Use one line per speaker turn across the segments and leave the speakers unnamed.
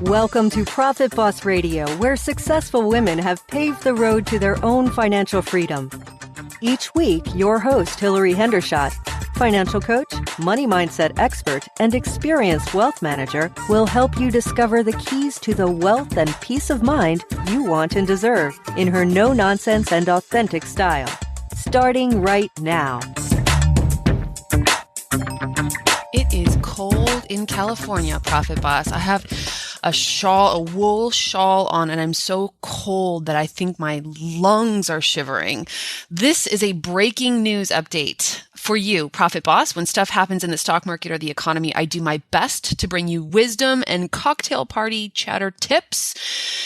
Welcome to Profit Boss Radio, where successful women have paved the road to their own financial freedom. Each week, your host, Hillary Hendershot, financial coach, money mindset expert, and experienced wealth manager, will help you discover the keys to the wealth and peace of mind you want and deserve in her no-nonsense and authentic style. Starting right now.
It is cold in California, Profit Boss. I have a wool shawl on, and I'm so cold that I think my lungs are shivering. This is a breaking news update for you, Profit Boss. When stuff happens in the stock market or the economy, I do my best to bring you wisdom and cocktail party chatter tips.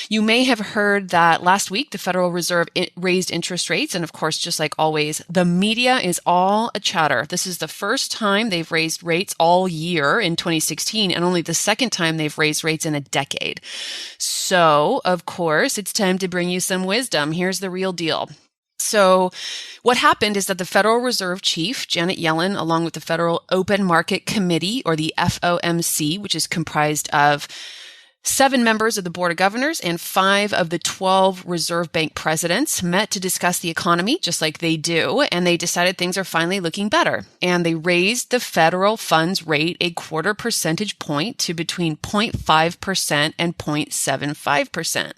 You may have heard that last week, the Federal Reserve raised interest rates. And of course, just like always, the media is all a chatter. This is the first time they've raised rates all year in 2016, and only the second time they've raised rates in a decade. So, of course, it's time to bring you some wisdom. Here's the real deal. So what happened is that the Federal Reserve Chief, Janet Yellen, along with the Federal Open Market Committee, or the FOMC, which is comprised of 7 members of the Board of Governors and 5 of the 12 Reserve Bank presidents, met to discuss the economy, just like they do, and they decided things are finally looking better. And they raised the federal funds rate a 0.25 percentage point to between 0.5% and 0.75%.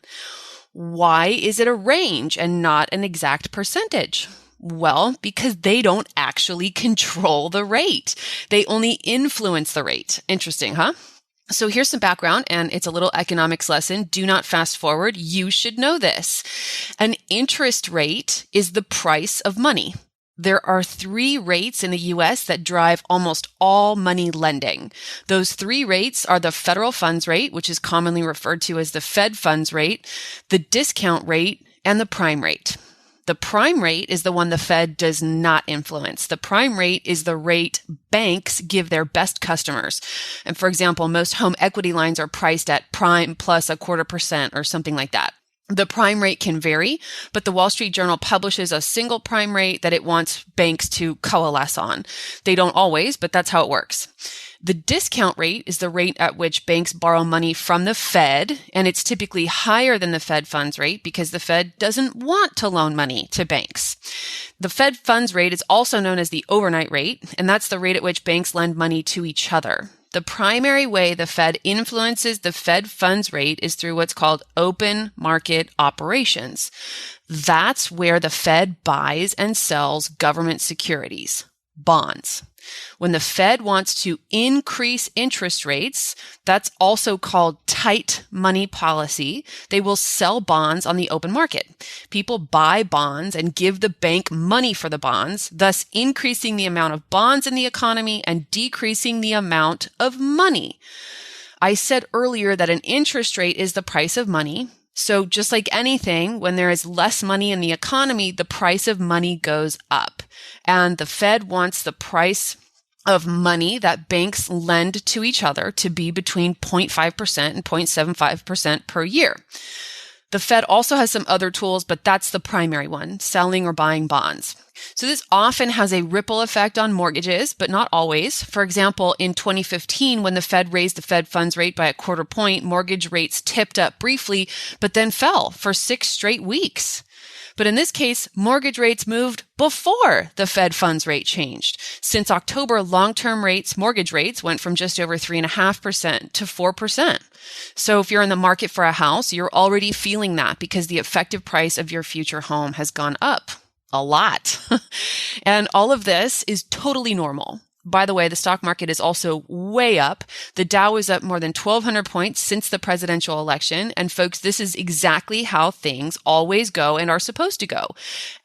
Why is it a range and not an exact percentage? Well, because they don't actually control the rate. They only influence the rate. Interesting, huh? So here's some background, and it's a little economics lesson. Do not fast forward. You should know this. An interest rate is the price of money. There are 3 rates in the U.S. that drive almost all money lending. Those 3 rates are the federal funds rate, which is commonly referred to as the Fed funds rate, the discount rate, and the prime rate. The prime rate is the one the Fed does not influence. The prime rate is the rate banks give their best customers. And for example, most home equity lines are priced at prime plus 0.25% or something like that. The prime rate can vary, but the Wall Street Journal publishes a single prime rate that it wants banks to coalesce on. They don't always, but that's how it works. The discount rate is the rate at which banks borrow money from the Fed, and it's typically higher than the Fed funds rate because the Fed doesn't want to loan money to banks. The Fed funds rate is also known as the overnight rate, and that's the rate at which banks lend money to each other. The primary way the Fed influences the Fed funds rate is through what's called open market operations. That's where the Fed buys and sells government securities, bonds. When the Fed wants to increase interest rates, that's also called tight money policy. They will sell bonds on the open market. People buy bonds and give the bank money for the bonds, thus increasing the amount of bonds in the economy and decreasing the amount of money. I said earlier that an interest rate is the price of money. So just like anything, when there is less money in the economy, the price of money goes up. And the Fed wants the price of money that banks lend to each other to be between 0.5% and 0.75% per year. The Fed also has some other tools, but that's the primary one, selling or buying bonds. So this often has a ripple effect on mortgages, but not always. For example, in 2015, when the Fed raised the Fed funds rate by 0.25 point, mortgage rates tipped up briefly, but then fell for 6 straight weeks. But in this case, mortgage rates moved before the Fed funds rate changed. Since October, long-term mortgage rates went from just over 3.5% to 4%. So if you're in the market for a house, you're already feeling that because the effective price of your future home has gone up a lot. And all of this is totally normal. By the way, the stock market is also way up. The Dow is up more than 1,200 points since the presidential election. And folks, this is exactly how things always go and are supposed to go.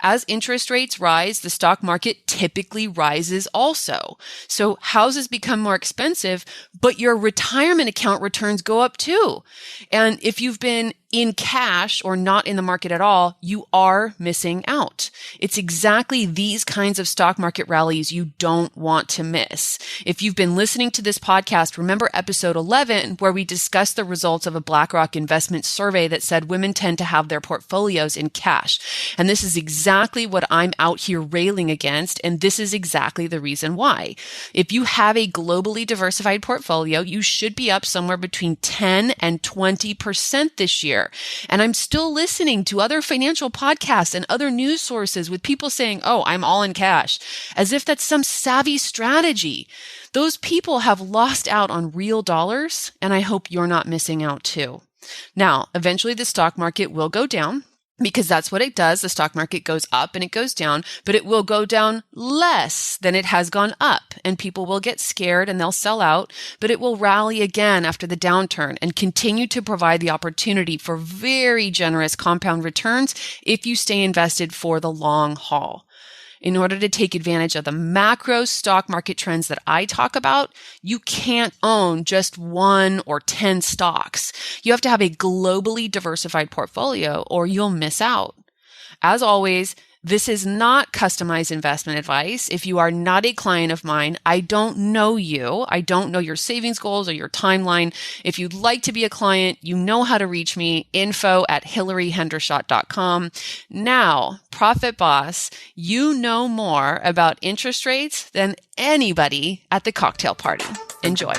As interest rates rise, the stock market typically rises also. So houses become more expensive, but your retirement account returns go up too. And if you've been in cash or not in the market at all, you are missing out. It's exactly these kinds of stock market rallies you don't want to miss. If you've been listening to this podcast, remember episode 11, where we discussed the results of a BlackRock investment survey that said women tend to have their portfolios in cash. And this is exactly what I'm out here railing against. And this is exactly the reason why. If you have a globally diversified portfolio, you should be up somewhere between 10 and 20% this year. And I'm still listening to other financial podcasts and other news sources with people saying, oh, I'm all in cash, as if that's some savvy strategy. Those people have lost out on real dollars, and I hope you're not missing out too. Now, eventually the stock market will go down, because that's what it does. The stock market goes up and it goes down, but it will go down less than it has gone up, and people will get scared and they'll sell out, but it will rally again after the downturn and continue to provide the opportunity for very generous compound returns if you stay invested for the long haul. In order to take advantage of the macro stock market trends that I talk about, you can't own just 1 or 10 stocks. You have to have a globally diversified portfolio or you'll miss out. As always, this is not customized investment advice. If you are not a client of mine, I don't know you. I don't know your savings goals or your timeline. If you'd like to be a client, you know how to reach me, info@hillaryhendershot.com. Now, Profit Boss, you know more about interest rates than anybody at the cocktail party. Enjoy.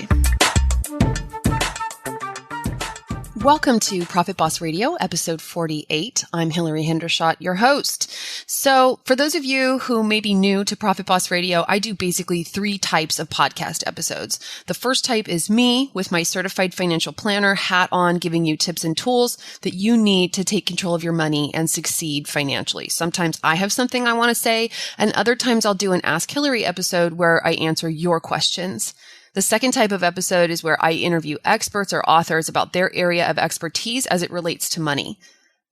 Welcome to Profit Boss Radio, episode 48. I'm Hillary Hendershot, your host. So for those of you who may be new to Profit Boss Radio, I do basically 3 types of podcast episodes. The first type is me with my certified financial planner hat on, giving you tips and tools that you need to take control of your money and succeed financially. Sometimes I have something I want to say, and other times I'll do an Ask Hillary episode where I answer your questions. The second type of episode is where I interview experts or authors about their area of expertise as it relates to money.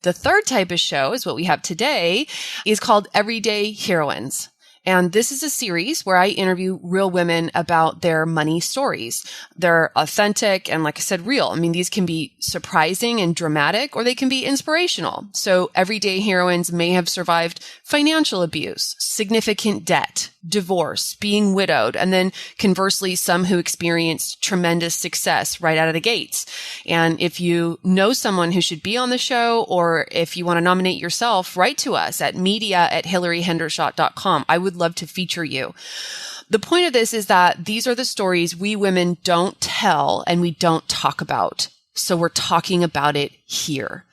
The third type of show is what we have today, is called Everyday Heroines. And this is a series where I interview real women about their money stories. They're authentic and, like I said, real. I mean, these can be surprising and dramatic, or they can be inspirational. So everyday heroines may have survived financial abuse, significant debt, divorce, being widowed, and then conversely, some who experienced tremendous success right out of the gates. And if you know someone who should be on the show, or if you want to nominate yourself, write to us at media@hillaryhendershot.com. I would love to feature you. The point of this is that these are the stories we women don't tell and we don't talk about. So we're talking about it here.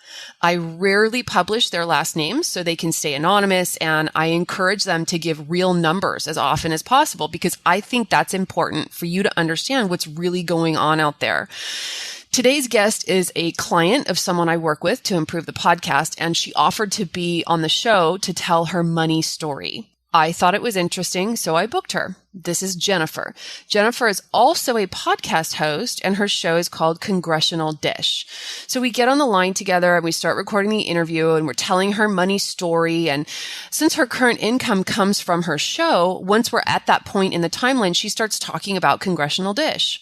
I rarely publish their last names so they can stay anonymous, and I encourage them to give real numbers as often as possible because I think that's important for you to understand what's really going on out there. Today's guest is a client of someone I work with to improve the podcast, and she offered to be on the show to tell her money story. I thought it was interesting, so I booked her. This is Jennifer. Jennifer is also a podcast host, and her show is called Congressional Dish. So we get on the line together and we start recording the interview, and we're telling her money story. And since her current income comes from her show, once we're at that point in the timeline, she starts talking about Congressional Dish.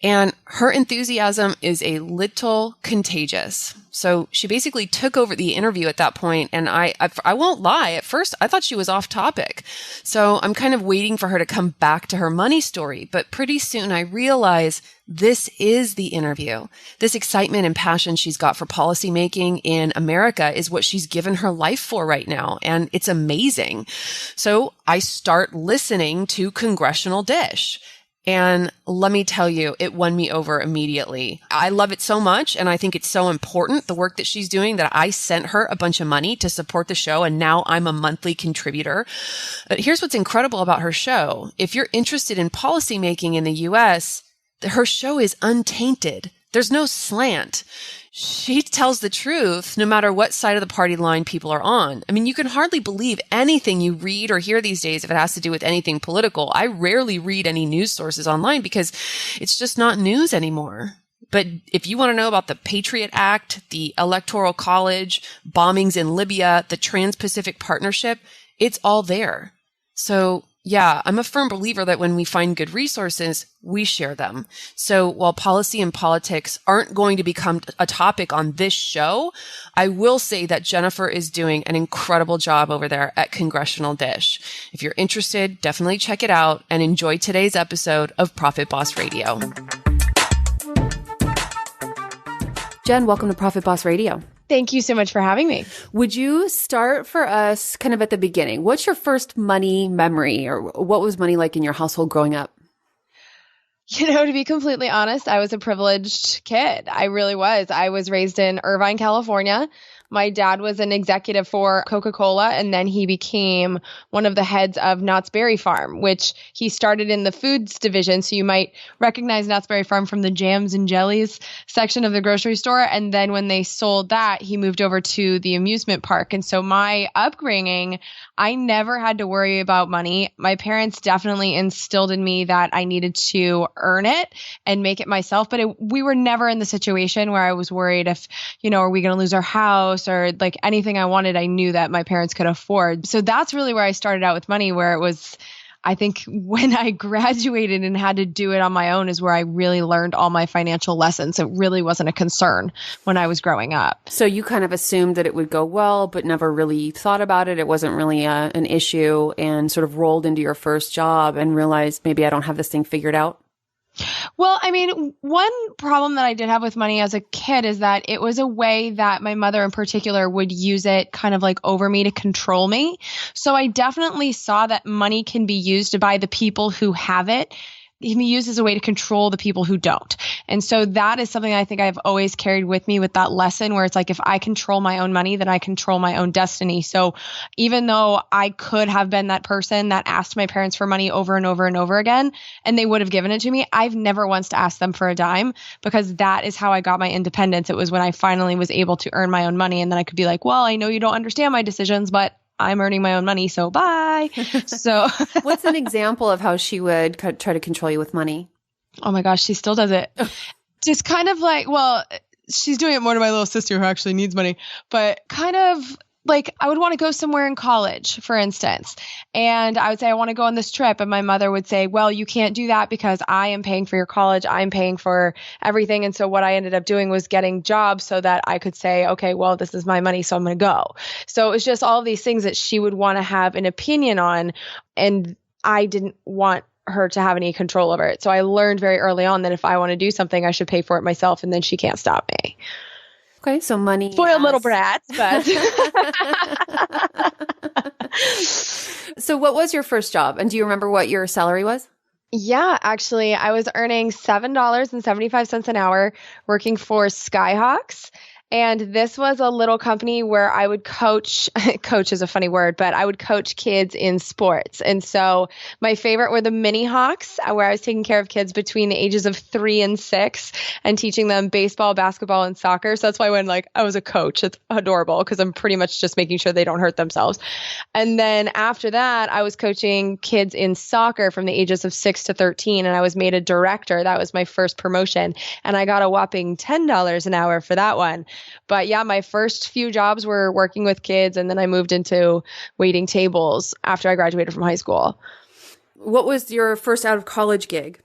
And her enthusiasm is a little contagious. So she basically took over the interview at that point, and I won't lie, at first I thought she was off topic. So I'm kind of waiting for her to come back to her money story, but pretty soon I realize this is the interview. This excitement and passion she's got for policymaking in America is what she's given her life for right now, and it's amazing. So I start listening to Congressional Dish. And let me tell you, it won me over immediately. I love it so much, and I think it's so important, the work that she's doing, that I sent her a bunch of money to support the show, and now I'm a monthly contributor. But here's what's incredible about her show. If you're interested in policymaking in the U.S., her show is untainted. There's no slant. She tells the truth no matter what side of the party line people are on. I mean, you can hardly believe anything you read or hear these days if it has to do with anything political. I rarely read any news sources online because it's just not news anymore. But if you want to know about the Patriot Act, the Electoral College, bombings in Libya, the Trans-Pacific Partnership, it's all there. So Yeah, I'm a firm believer that when we find good resources, we share them. So while policy and politics aren't going to become a topic on this show, I will say that Jennifer is doing an incredible job over there at Congressional Dish. If you're interested, definitely check it out and enjoy today's episode of Profit Boss Radio. Jen, welcome to Profit Boss Radio.
Thank you so much for having me.
Would you start for us kind of at the beginning? What's your first money memory, or what was money like in your household growing up?
To be completely honest, I was a privileged kid. I really was. I was raised in Irvine, California. My dad was an executive for Coca-Cola, and then he became one of the heads of Knott's Berry Farm, which he started in the foods division. So you might recognize Knott's Berry Farm from the jams and jellies section of the grocery store. And then when they sold that, he moved over to the amusement park. And so my upbringing, I never had to worry about money. My parents definitely instilled in me that I needed to earn it and make it myself. But we were never in the situation where I was worried if, are we going to lose our house or like anything I wanted, I knew that my parents could afford. So that's really where I started out with money, where it was, I think when I graduated and had to do it on my own is where I really learned all my financial lessons. It really wasn't a concern when I was growing up.
So you kind of assumed that it would go well, but never really thought about it. It wasn't really an issue, and sort of rolled into your first job and realized maybe I don't have this thing figured out.
Well, one problem that I did have with money as a kid is that it was a way that my mother in particular would use it kind of like over me to control me. So I definitely saw that money can be used by the people who have it. It can be used as a way to control the people who don't. And so that is something I think I've always carried with me with that lesson, where it's like, if I control my own money, then I control my own destiny. So even though I could have been that person that asked my parents for money over and over and over again, and they would have given it to me, I've never once asked them for a dime, because that is how I got my independence. It was when I finally was able to earn my own money. And then I could be like, well, I know you don't understand my decisions, but I'm earning my own money, so bye. So
what's an example of how she would try to control you with money?
Oh my gosh, she still does it. Just kind of like, well, she's doing it more to my little sister who actually needs money, but kind of like I would want to go somewhere in college, for instance, and I would say, I want to go on this trip. And my mother would say, well, you can't do that because I am paying for your college. I'm paying for everything. And so what I ended up doing was getting jobs so that I could say, okay, well, this is my money, so I'm going to go. So it was just all of these things that she would want to have an opinion on. And I didn't want her to have any control over it. So I learned very early on that if I want to do something, I should pay for it myself, and then she can't stop me.
Okay, so money.
Spoiled little brats, but.
So what was your first job? And do you remember what your salary was?
Yeah, actually, I was earning $7.75 an hour working for Skyhawks. And this was a little company where I would coach is a funny word, but I would coach kids in sports. And so my favorite were the mini hawks, where I was taking care of kids between the ages of 3 and 6 and teaching them baseball, basketball, and soccer. So that's why when I was a coach, it's adorable because I'm pretty much just making sure they don't hurt themselves. And then after that, I was coaching kids in soccer from the ages of 6 to 13. And I was made a director. That was my first promotion. And I got a whopping $10 an hour for that one. But yeah, my first few jobs were working with kids, and then I moved into waiting tables after I graduated from high school.
What was your first out of college gig?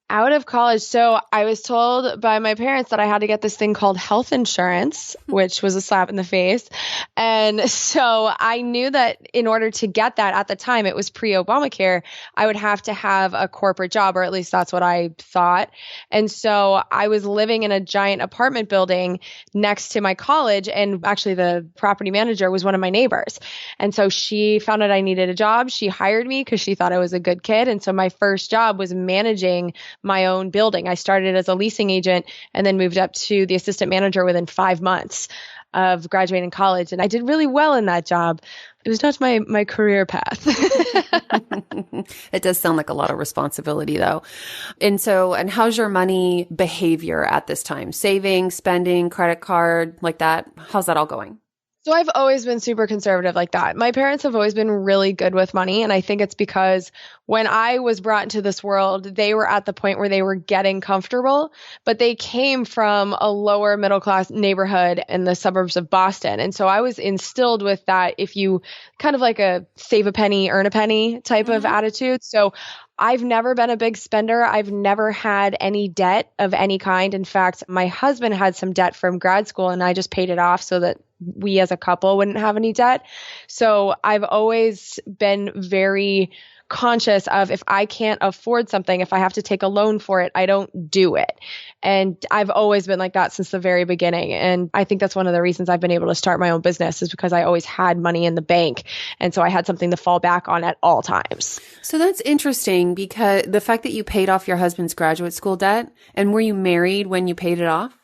Out of college. So I was told by my parents that I had to get this thing called health insurance, which was a slap in the face. And so I knew that in order to get that at the time, it was pre-Obamacare, I would have to have a corporate job, or at least that's what I thought. And so I was living in a giant apartment building next to my college. And actually the property manager was one of my neighbors. And so she found out I needed a job. She hired me because she thought I was a good kid. And so my first job was managing my own building. I started as a leasing agent and then moved up to the assistant manager within 5 months of graduating college. And I did really well in that job. It was not my career path.
It does sound like a lot of responsibility though. And how's your money behavior at this time? Saving, spending, credit card, like that? How's that all going?
So I've always been super conservative like that. My parents have always been really good with money. And I think it's because when I was brought into this world, they were at the point where they were getting comfortable, but they came from a lower middle class neighborhood in the suburbs of Boston. And so I was instilled with that, if you kind of like a save a penny, earn a penny type of attitude. So I've never been a big spender. I've never had any debt of any kind. In fact, my husband had some debt from grad school and I just paid it off so that we as a couple wouldn't have any debt. So I've always been very conscious of, if I can't afford something, if I have to take a loan for it, I don't do it. And I've always been like that since the very beginning. And I think that's one of the reasons I've been able to start my own business, is because I always had money in the bank. And so I had something to fall back on at all times.
So that's interesting, because the fact that you paid off your husband's graduate school debt, and were you married when you paid it off?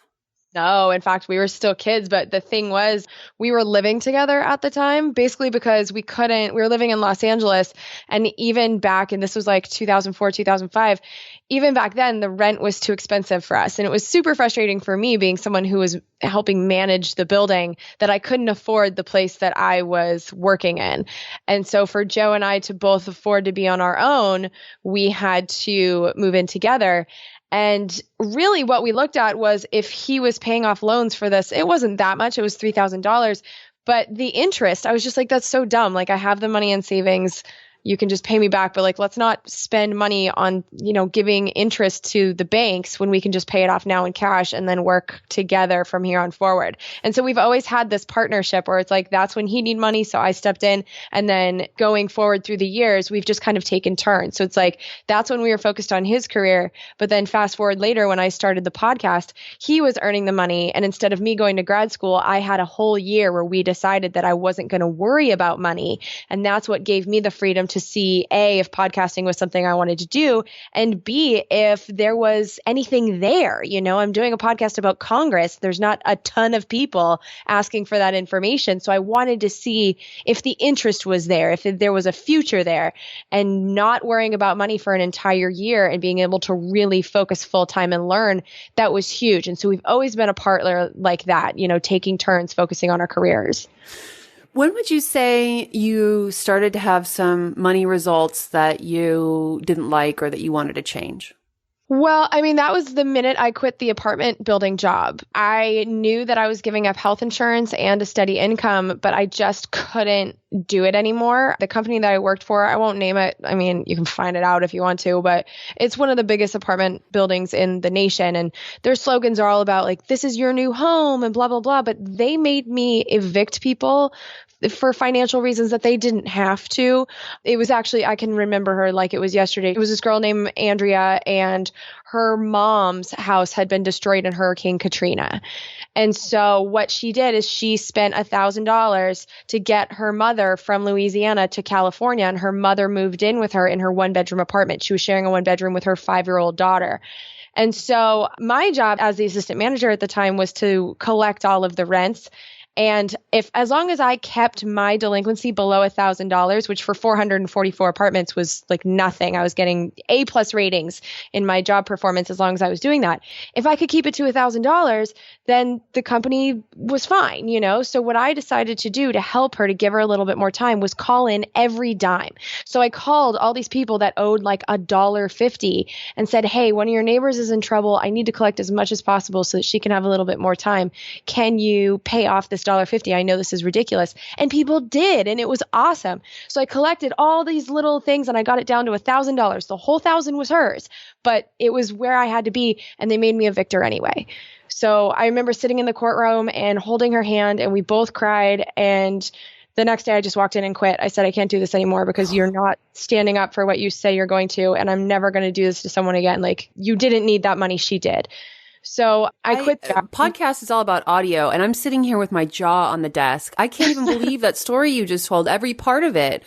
No, in fact, we were still kids. But the thing was, we were living together at the time, basically because we were living in Los Angeles. And even back, and this was like 2004, 2005, even back then, the rent was too expensive for us. And it was super frustrating for me, being someone who was helping manage the building, that I couldn't afford the place that I was working in. And so for Joe and I to both afford to be on our own, we had to move in together. And really what we looked at was, if he was paying off loans for this, it wasn't that much. It was $3,000. But the interest, I was just like, that's so dumb. Like, I have the money in savings. You can just pay me back. But like, let's not spend money on, giving interest to the banks when we can just pay it off now in cash and then work together from here on forward. And so we've always had this partnership where it's like, that's when he needed money, so I stepped in. And then going forward through the years, we've just kind of taken turns. So it's like, that's when we were focused on his career. But then fast forward later, when I started the podcast, he was earning the money. And instead of me going to grad school, I had a whole year where we decided that I wasn't going to worry about money. And that's what gave me the freedom to see, A, if podcasting was something I wanted to do, and B, if there was anything there. I'm doing a podcast about Congress. There's not a ton of people asking for that information. So I wanted to see if the interest was there, if there was a future there, and not worrying about money for an entire year and being able to really focus full time and learn. That was huge. And so we've always been a partner like that, taking turns focusing on our careers.
When would you say you started to have some money results that you didn't like or that you wanted to change?
Well, that was the minute I quit the apartment building job. I knew that I was giving up health insurance and a steady income, but I just couldn't do it anymore. The company that I worked for, I won't name it. You can find it out if you want to, but it's one of the biggest apartment buildings in the nation. And their slogans are all about like, this is your new home and blah, blah, blah. But they made me evict people for financial reasons that they didn't have to. It was actually, I can remember her like it was yesterday. It was this girl named Andrea, and her mom's house had been destroyed in Hurricane Katrina. And so what she did is she spent $1,000 to get her mother from Louisiana to California, and her mother moved in with her in her one-bedroom apartment. She was sharing a one-bedroom with her 5-year-old daughter. And so my job as the assistant manager at the time was to collect all of the rents. And as long as I kept my delinquency below $1,000, which for 444 apartments was like nothing, I was getting A+ ratings in my job performance as long as I was doing that. If I could keep it to $1,000, then the company was fine, So what I decided to do to help her, to give her a little bit more time, was call in every dime. So I called all these people that owed like $1.50 and said, hey, one of your neighbors is in trouble. I need to collect as much as possible so that she can have a little bit more time. Can you pay off this $1.50? I know this is ridiculous. And people did. And it was awesome. So I collected all these little things and I got it down to $1,000. The whole $1,000 was hers, but it was where I had to be. And they made me a victor anyway. So I remember sitting in the courtroom and holding her hand, and we both cried. And the next day I just walked in and quit. I said, I can't do this anymore because you're not standing up for what you say you're going to. And I'm never going to do this to someone again. Like, you didn't need that money. She did. So I quit that.
Podcast is all about audio, and I'm sitting here with my jaw on the desk. I can't even believe that story you just told, every part of it.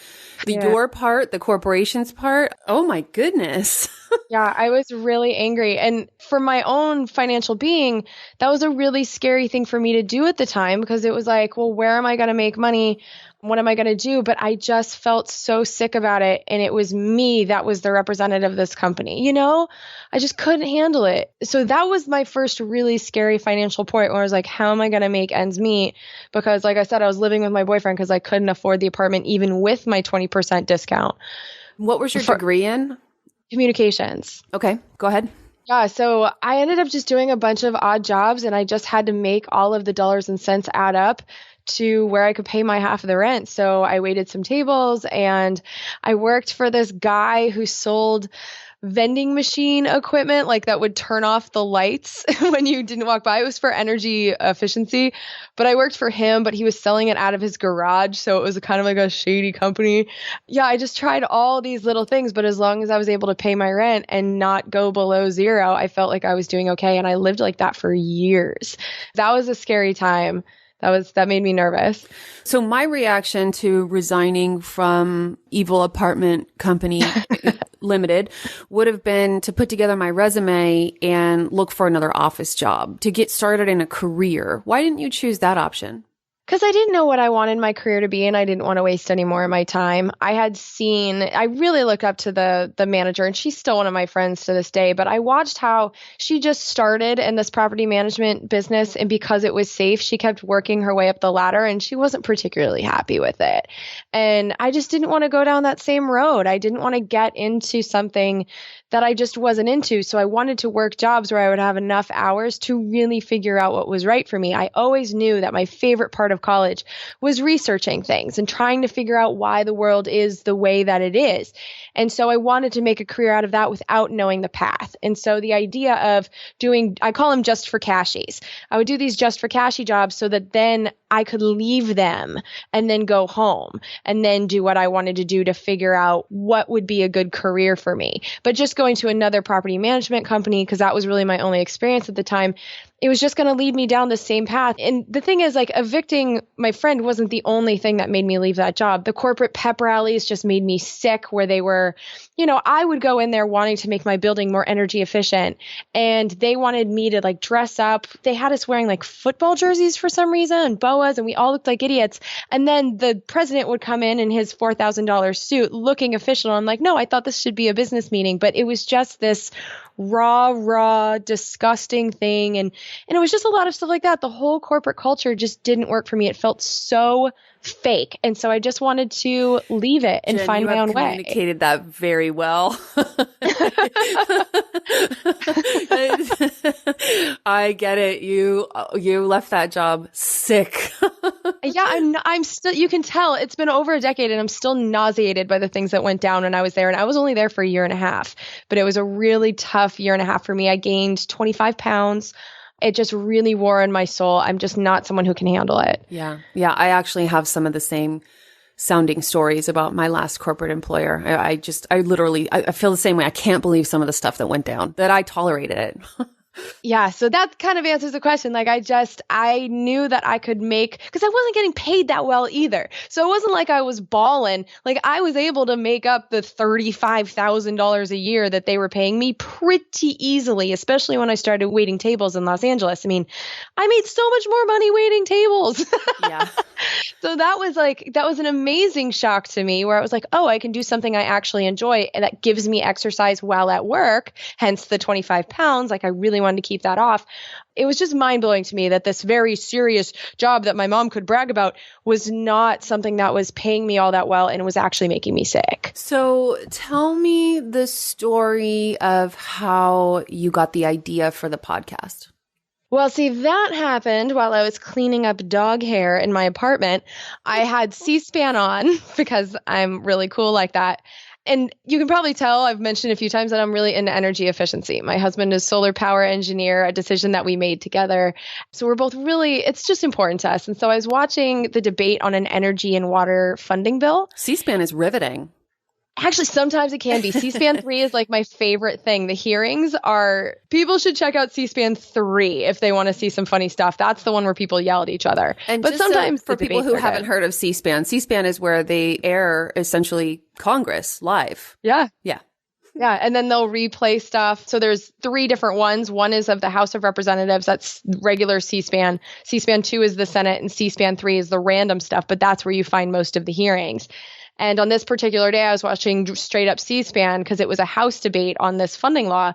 Your part, the corporation's part. Oh my goodness.
Yeah, I was really angry. And for my own financial being, that was a really scary thing for me to do at the time because it was like, well, where am I going to make money? What am I going to do? But I just felt so sick about it. And it was me that was the representative of this company. I just couldn't handle it. So that was my first really scary financial point where I was like, how am I going to make ends meet? Because like I said, I was living with my boyfriend because I couldn't afford the apartment even with my 20% discount.
What was your degree in?
Communications.
Okay, go ahead.
Yeah, so I ended up just doing a bunch of odd jobs and I just had to make all of the dollars and cents add up to where I could pay my half of the rent. So I waited some tables and I worked for this guy who sold vending machine equipment like that would turn off the lights when you didn't walk by. It was for energy efficiency, but I worked for him, but he was selling it out of his garage. So it was kind of like a shady company. Yeah, I just tried all these little things, but as long as I was able to pay my rent and not go below zero, I felt like I was doing okay. And I lived like that for years. That was a scary time. That made me nervous.
So my reaction to resigning from Evil Apartment Company Limited would have been to put together my resume and look for another office job to get started in a career. Why didn't you choose that option?
Because I didn't know what I wanted my career to be and I didn't want to waste any more of my time. I really look up to the manager and she's still one of my friends to this day, but I watched how she just started in this property management business and because it was safe, she kept working her way up the ladder and she wasn't particularly happy with it. And I just didn't want to go down that same road. I didn't want to get into something that I just wasn't into. So I wanted to work jobs where I would have enough hours to really figure out what was right for me. I always knew that my favorite part of college was researching things and trying to figure out why the world is the way that it is. And so I wanted to make a career out of that without knowing the path. And so the idea of I call them just for cashies. I would do these just for cashy jobs so that then I could leave them and then go home and then do what I wanted to do to figure out what would be a good career for me. But just going to another property management company, because that was really my only experience at the time, it was just going to lead me down the same path. And the thing is, like, evicting my friend wasn't the only thing that made me leave that job. The corporate pep rallies just made me sick, where they were, I would go in there wanting to make my building more energy efficient. And they wanted me to like dress up. They had us wearing like football jerseys for some reason and boas, and we all looked like idiots. And then the president would come in his $4,000 suit looking official. I'm like, no, I thought this should be a business meeting. But it was just this raw, disgusting thing. And it was just a lot of stuff like that. The whole corporate culture just didn't work for me. It felt so fake. And so I just wanted to leave it and
Jen,
find my own way.
You communicated that very well. I get it. You left that job sick.
Yeah, I'm still, you can tell it's been over a decade and I'm still nauseated by the things that went down when I was there. And I was only there for a year and a half, but it was a really tough year and a half for me. I gained 25 pounds. It just really wore on my soul. I'm just not someone who can handle it.
Yeah. Yeah. I actually have some of the same sounding stories about my last corporate employer. I feel the same way. I can't believe some of the stuff that went down, that I tolerated it.
Yeah. So that kind of answers the question. Like, I knew that I could make, because I wasn't getting paid that well either. So it wasn't like I was balling. Like, I was able to make up the $35,000 a year that they were paying me pretty easily, especially when I started waiting tables in Los Angeles. I mean, I made so much more money waiting tables.
Yeah.
So that was an amazing shock to me, where I was like, oh, I can do something I actually enjoy and that gives me exercise while at work, hence the 25 pounds. Like, I really wanted to keep that off. It was just mind-blowing to me that this very serious job that my mom could brag about was not something that was paying me all that well, and it was actually making me sick.
So tell me the story of how you got the idea for the podcast.
Well, see, that happened while I was cleaning up dog hair in my apartment. I had C-SPAN on because I'm really cool like that. And you can probably tell, I've mentioned a few times that I'm really into energy efficiency. My husband is solar power engineer, a decision that we made together. So we're both really, it's just important to us. And so I was watching the debate on an energy and water funding bill.
C-SPAN is riveting.
Actually, sometimes it can be. C-SPAN 3 is like my favorite thing. The hearings are, people should check out C-SPAN 3 if they want to see some funny stuff. That's the one where people yell at each other.
And
but sometimes
for people who haven't heard of C-SPAN, C-SPAN is where they air essentially Congress live.
Yeah.
Yeah.
Yeah. And then they'll replay stuff. So there's 3 different ones. One is of the House of Representatives. That's regular C-SPAN. C-SPAN 2 is the Senate and C-SPAN 3 is the random stuff, but that's where you find most of the hearings. And on this particular day, I was watching straight up C-SPAN because it was a House debate on this funding law.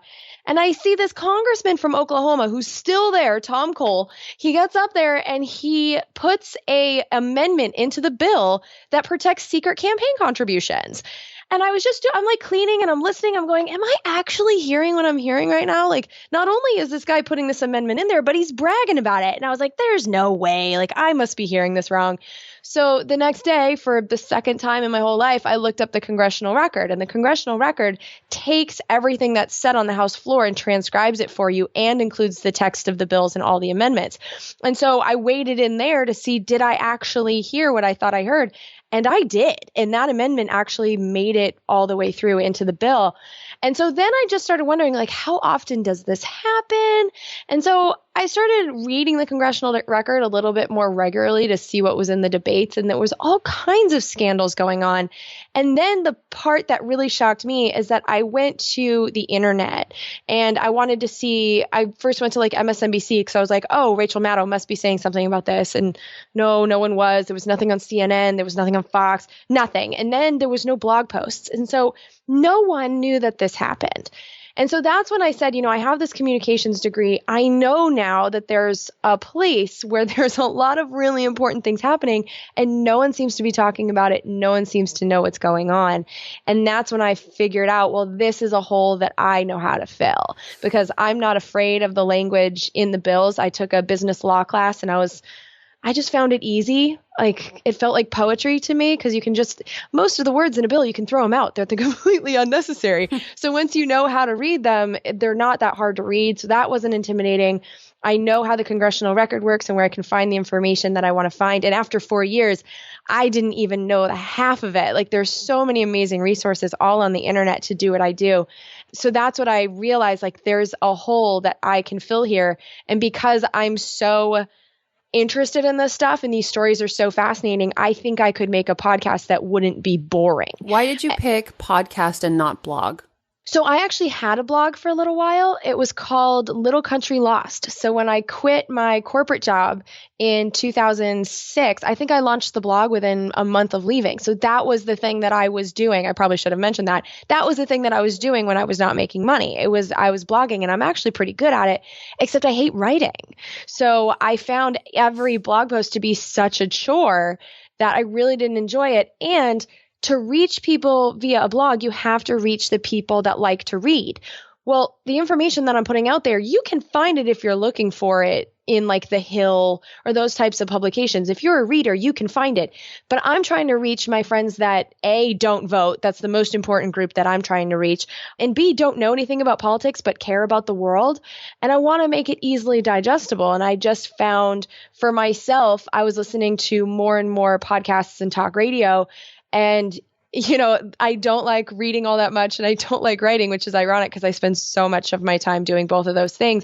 And I see this congressman from Oklahoma who's still there, Tom Cole. He gets up there and he puts a amendment into the bill that protects secret campaign contributions. And I was I'm like cleaning and I'm listening. I'm going, am I actually hearing what I'm hearing right now? Like, not only is this guy putting this amendment in there, but he's bragging about it. And I was like, there's no way. Like, I must be hearing this wrong. So the next day, for the second time in my whole life, I looked up the congressional record. And the congressional record takes everything that's said on the House floor and transcribes it for you and includes the text of the bills and all the amendments. And so I waited in there to see, did I actually hear what I thought I heard? And I did. And that amendment actually made it all the way through into the bill. And so then I just started wondering, like, how often does this happen? And so I started reading the congressional record a little bit more regularly to see what was in the debates. And there was all kinds of scandals going on. And then the part that really shocked me is that I went to the internet and I wanted to see, I first went to like MSNBC because I was like, oh, Rachel Maddow must be saying something about this. And no one was. There was nothing on CNN. There was nothing on Fox, nothing. And then there was no blog posts. And so no one knew that this happened. And so that's when I said, I have this communications degree. I know now that there's a place where there's a lot of really important things happening and no one seems to be talking about it. No one seems to know what's going on. And that's when I figured out, well, this is a hole that I know how to fill because I'm not afraid of the language in the bills. I took a business law class and I just found it easy. Like, it felt like poetry to me because you can most of the words in a bill, you can throw them out. They're completely unnecessary. So once you know how to read them, they're not that hard to read. So that wasn't intimidating. I know how the congressional record works and where I can find the information that I want to find. And after 4 years, I didn't even know the half of it. Like, there's so many amazing resources all on the internet to do what I do. So that's what I realized, like, there's a hole that I can fill here. And because I'm so interested in this stuff and these stories are so fascinating, I think I could make a podcast that wouldn't be boring.
Why did you pick podcast and not blog?
So I actually had a blog for a little while. It was called Little Country Lost. So when I quit my corporate job in 2006, I think I launched the blog within a month of leaving. So that was the thing that I was doing. I probably should have mentioned that. That was the thing that I was doing when I was not making money. I was blogging and I'm actually pretty good at it, except I hate writing. So I found every blog post to be such a chore that I really didn't enjoy it. And to reach people via a blog, you have to reach the people that like to read. Well, the information that I'm putting out there, you can find it if you're looking for it in like The Hill or those types of publications. If you're a reader, you can find it. But I'm trying to reach my friends that A, don't vote. That's the most important group that I'm trying to reach. And B, don't know anything about politics, but care about the world. And I want to make it easily digestible. And I just found for myself, I was listening to more and more podcasts and talk radio. And I don't like reading all that much and I don't like writing, which is ironic because I spend so much of my time doing both of those things.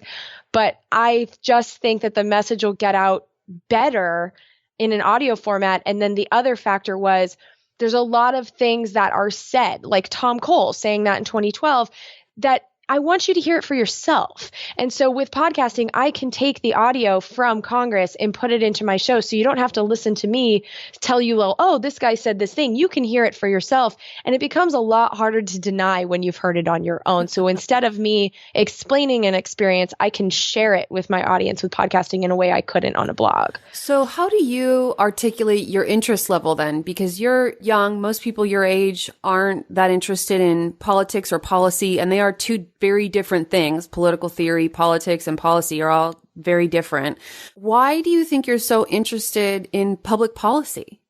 But I just think that the message will get out better in an audio format. And then the other factor was there's a lot of things that are said, like Tom Cole saying that in 2012, that I want you to hear it for yourself. And so with podcasting, I can take the audio from Congress and put it into my show. So you don't have to listen to me tell you, well, oh, this guy said this thing. You can hear it for yourself. And it becomes a lot harder to deny when you've heard it on your own. So instead of me explaining an experience, I can share it with my audience with podcasting in a way I couldn't on a blog.
So how do you articulate your interest level then? Because you're young. Most people your age aren't that interested in politics or policy, and they are two very different things. Political theory, politics, and policy are all very different. Why do you think you're so interested in public policy?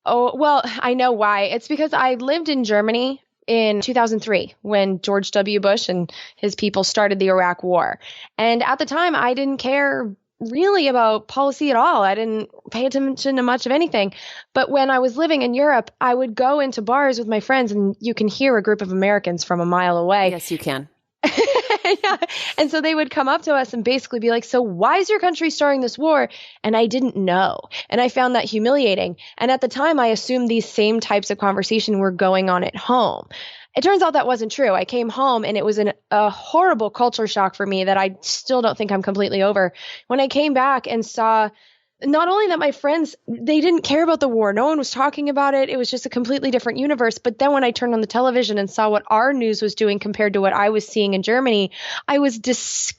Oh, well, I know why. It's because I lived in Germany in 2003 when George W. Bush and his people started the Iraq War. And at the time, I didn't care really about policy at all. I didn't pay attention to much of anything. But when I was living in Europe, I would go into bars with my friends and you can hear a group of Americans from a mile away.
Yes, you can.
Yeah. And so they would come up to us and basically be like, so why is your country starting this war? And I didn't know. And I found that humiliating. And at the time, I assumed these same types of conversation were going on at home. It turns out that wasn't true. I came home and it was a horrible culture shock for me that I still don't think I'm completely over. When I came back and saw not only that my friends, they didn't care about the war. No one was talking about it. It was just a completely different universe. But then when I turned on the television and saw what our news was doing compared to what I was seeing in Germany, I was disgusted,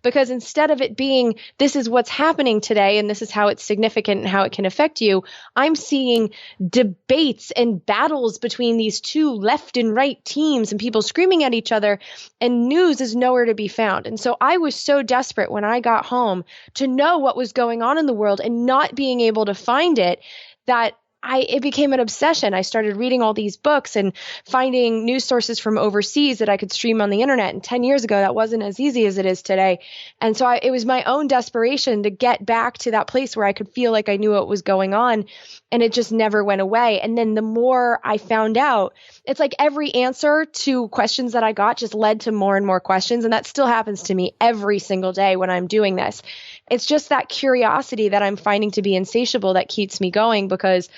because instead of it being, this is what's happening today and this is how it's significant and how it can affect you, I'm seeing debates and battles between these two left and right teams and people screaming at each other, and news is nowhere to be found. And so I was so desperate when I got home to know what was going on in the world and not being able to find it, that it became an obsession. I started reading all these books and finding news sources from overseas that I could stream on the internet. And 10 years ago, that wasn't as easy as it is today. And so it was my own desperation to get back to that place where I could feel like I knew what was going on. And it just never went away. And then the more I found out, it's like every answer to questions that I got just led to more and more questions. And that still happens to me every single day when I'm doing this. It's just that curiosity that I'm finding to be insatiable that keeps me going, because,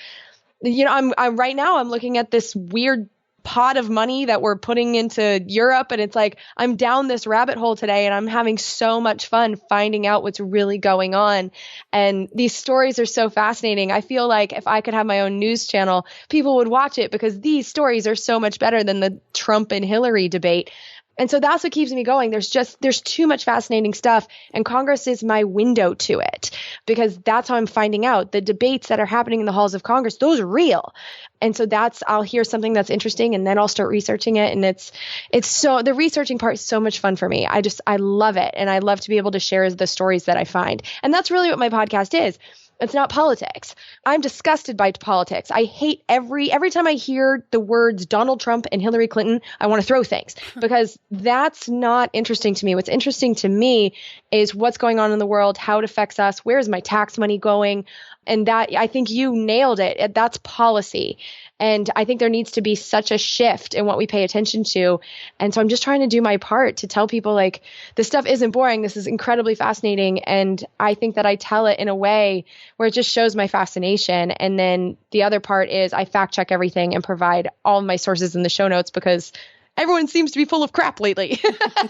I'm right now I'm looking at this weird pot of money that we're putting into Europe. And it's like, I'm down this rabbit hole today and I'm having so much fun finding out what's really going on. And these stories are so fascinating. I feel like if I could have my own news channel, people would watch it, because these stories are so much better than the Trump and Hillary debate. And so that's what keeps me going. There's too much fascinating stuff, and Congress is my window to it, because that's how I'm finding out the debates that are happening in the halls of Congress. Those are real. And so I'll hear something that's interesting and then I'll start researching it. And it's so, the researching part is so much fun for me. I love it. And I love to be able to share the stories that I find. And that's really what my podcast is. It's not politics. I'm disgusted by politics. I hate every time I hear the words Donald Trump and Hillary Clinton, I want to throw things, because that's not interesting to me. What's interesting to me is what's going on in the world, how it affects us, where is my tax money going? And that, I think you nailed it. That's policy. And I think there needs to be such a shift in what we pay attention to. And so I'm just trying to do my part to tell people, like, this stuff isn't boring. This is incredibly fascinating. And I think that I tell it in a way where it just shows my fascination. And then the other part is I fact check everything and provide all of my sources in the show notes, because everyone seems to be full of crap lately.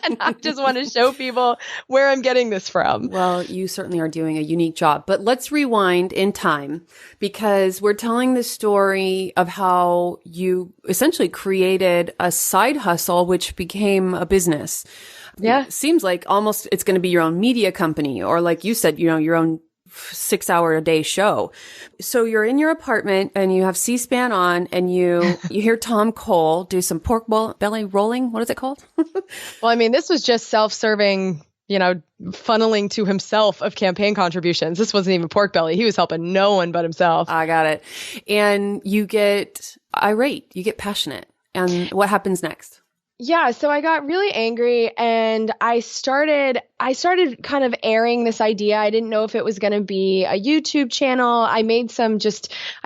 And I just want to show people where I'm getting this from.
Well, you certainly are doing a unique job. But let's rewind in time, because we're telling the story of how you essentially created a side hustle, which became a business.
Yeah.
It seems like almost it's going to be your own media company, or like you said, your own 6-hour-a-day show. So you're in your apartment and you have C-SPAN on, and you hear Tom Cole do some pork belly rolling. What is it called?
Well, I mean, this was just self-serving, funneling to himself of campaign contributions. This wasn't even pork belly. He was helping no one but himself.
I got it. And you get irate, you get passionate. And what happens next?
Yeah, so I got really angry, and I started kind of airing this idea. I didn't know if it was going to be a YouTube channel. I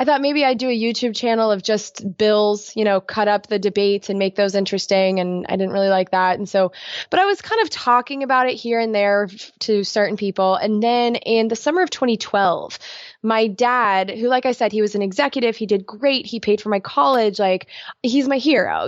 thought maybe I'd do a YouTube channel of just bills, cut up the debates and make those interesting. And I didn't really like that. And so, but I was kind of talking about it here and there to certain people. And then in the summer of 2012, my dad, who, like I said, he was an executive, he did great. He paid for my college. Like, he's my hero,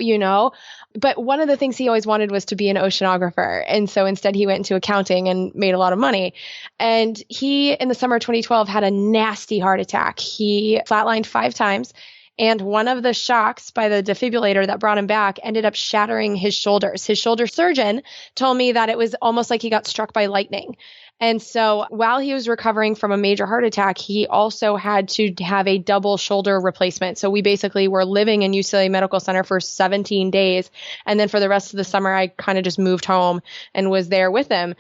But one of the things he always wanted was to be an oceanographer. And so instead he went into accounting and made a lot of money. And he, in the summer of 2012, had a nasty heart attack. He flatlined 5 times. And one of the shocks by the defibrillator that brought him back ended up shattering his shoulders. His shoulder surgeon told me that it was almost like he got struck by lightning. And so while he was recovering from a major heart attack, he also had to have a double shoulder replacement. So we basically were living in UCLA Medical Center for 17 days. And then for the rest of the summer, I kind of just moved home and was there with him.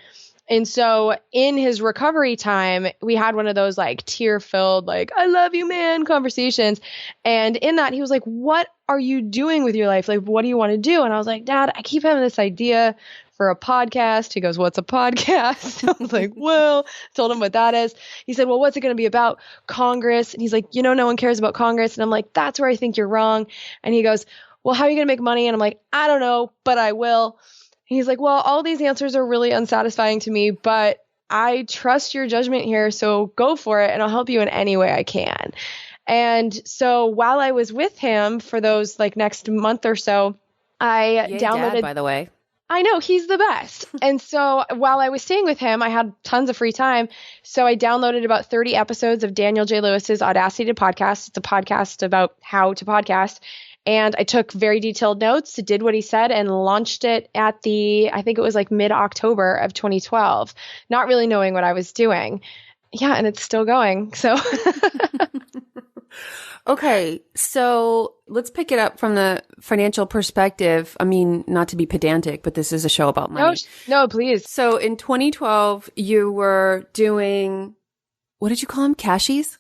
And so in his recovery time, we had one of those like tear-filled, like, I love you, man, conversations. And in that, he was like, what are you doing with your life? Like, what do you want to do? And I was like, Dad, I keep having this idea for a podcast. He goes, what's a podcast? I was like, well, told him what that is. He said, well, what's it going to be about? Congress. And he's like, no one cares about Congress. And I'm like, that's where I think you're wrong. And he goes, well, how are you going to make money? And I'm like, I don't know, but I will. He's like, well, all these answers are really unsatisfying to me, but I trust your judgment here. So go for it and I'll help you in any way I can. And so while I was with him for those like next month or so, I downloaded.
Dad, by the way.
I know, he's the best. And so while I was staying with him, I had tons of free time. So I downloaded about 30 episodes of Daniel J. Lewis's Audacity to Podcast. It's a podcast about how to podcast. And I took very detailed notes, did what he said, and launched it at I think it was like mid-October of 2012, not really knowing what I was doing. Yeah, and it's still going. So
Okay, so let's pick it up from the financial perspective. I mean, not to be pedantic, but this is a show about money.
No, please.
So in 2012, you were doing, what did you call them? Cashies?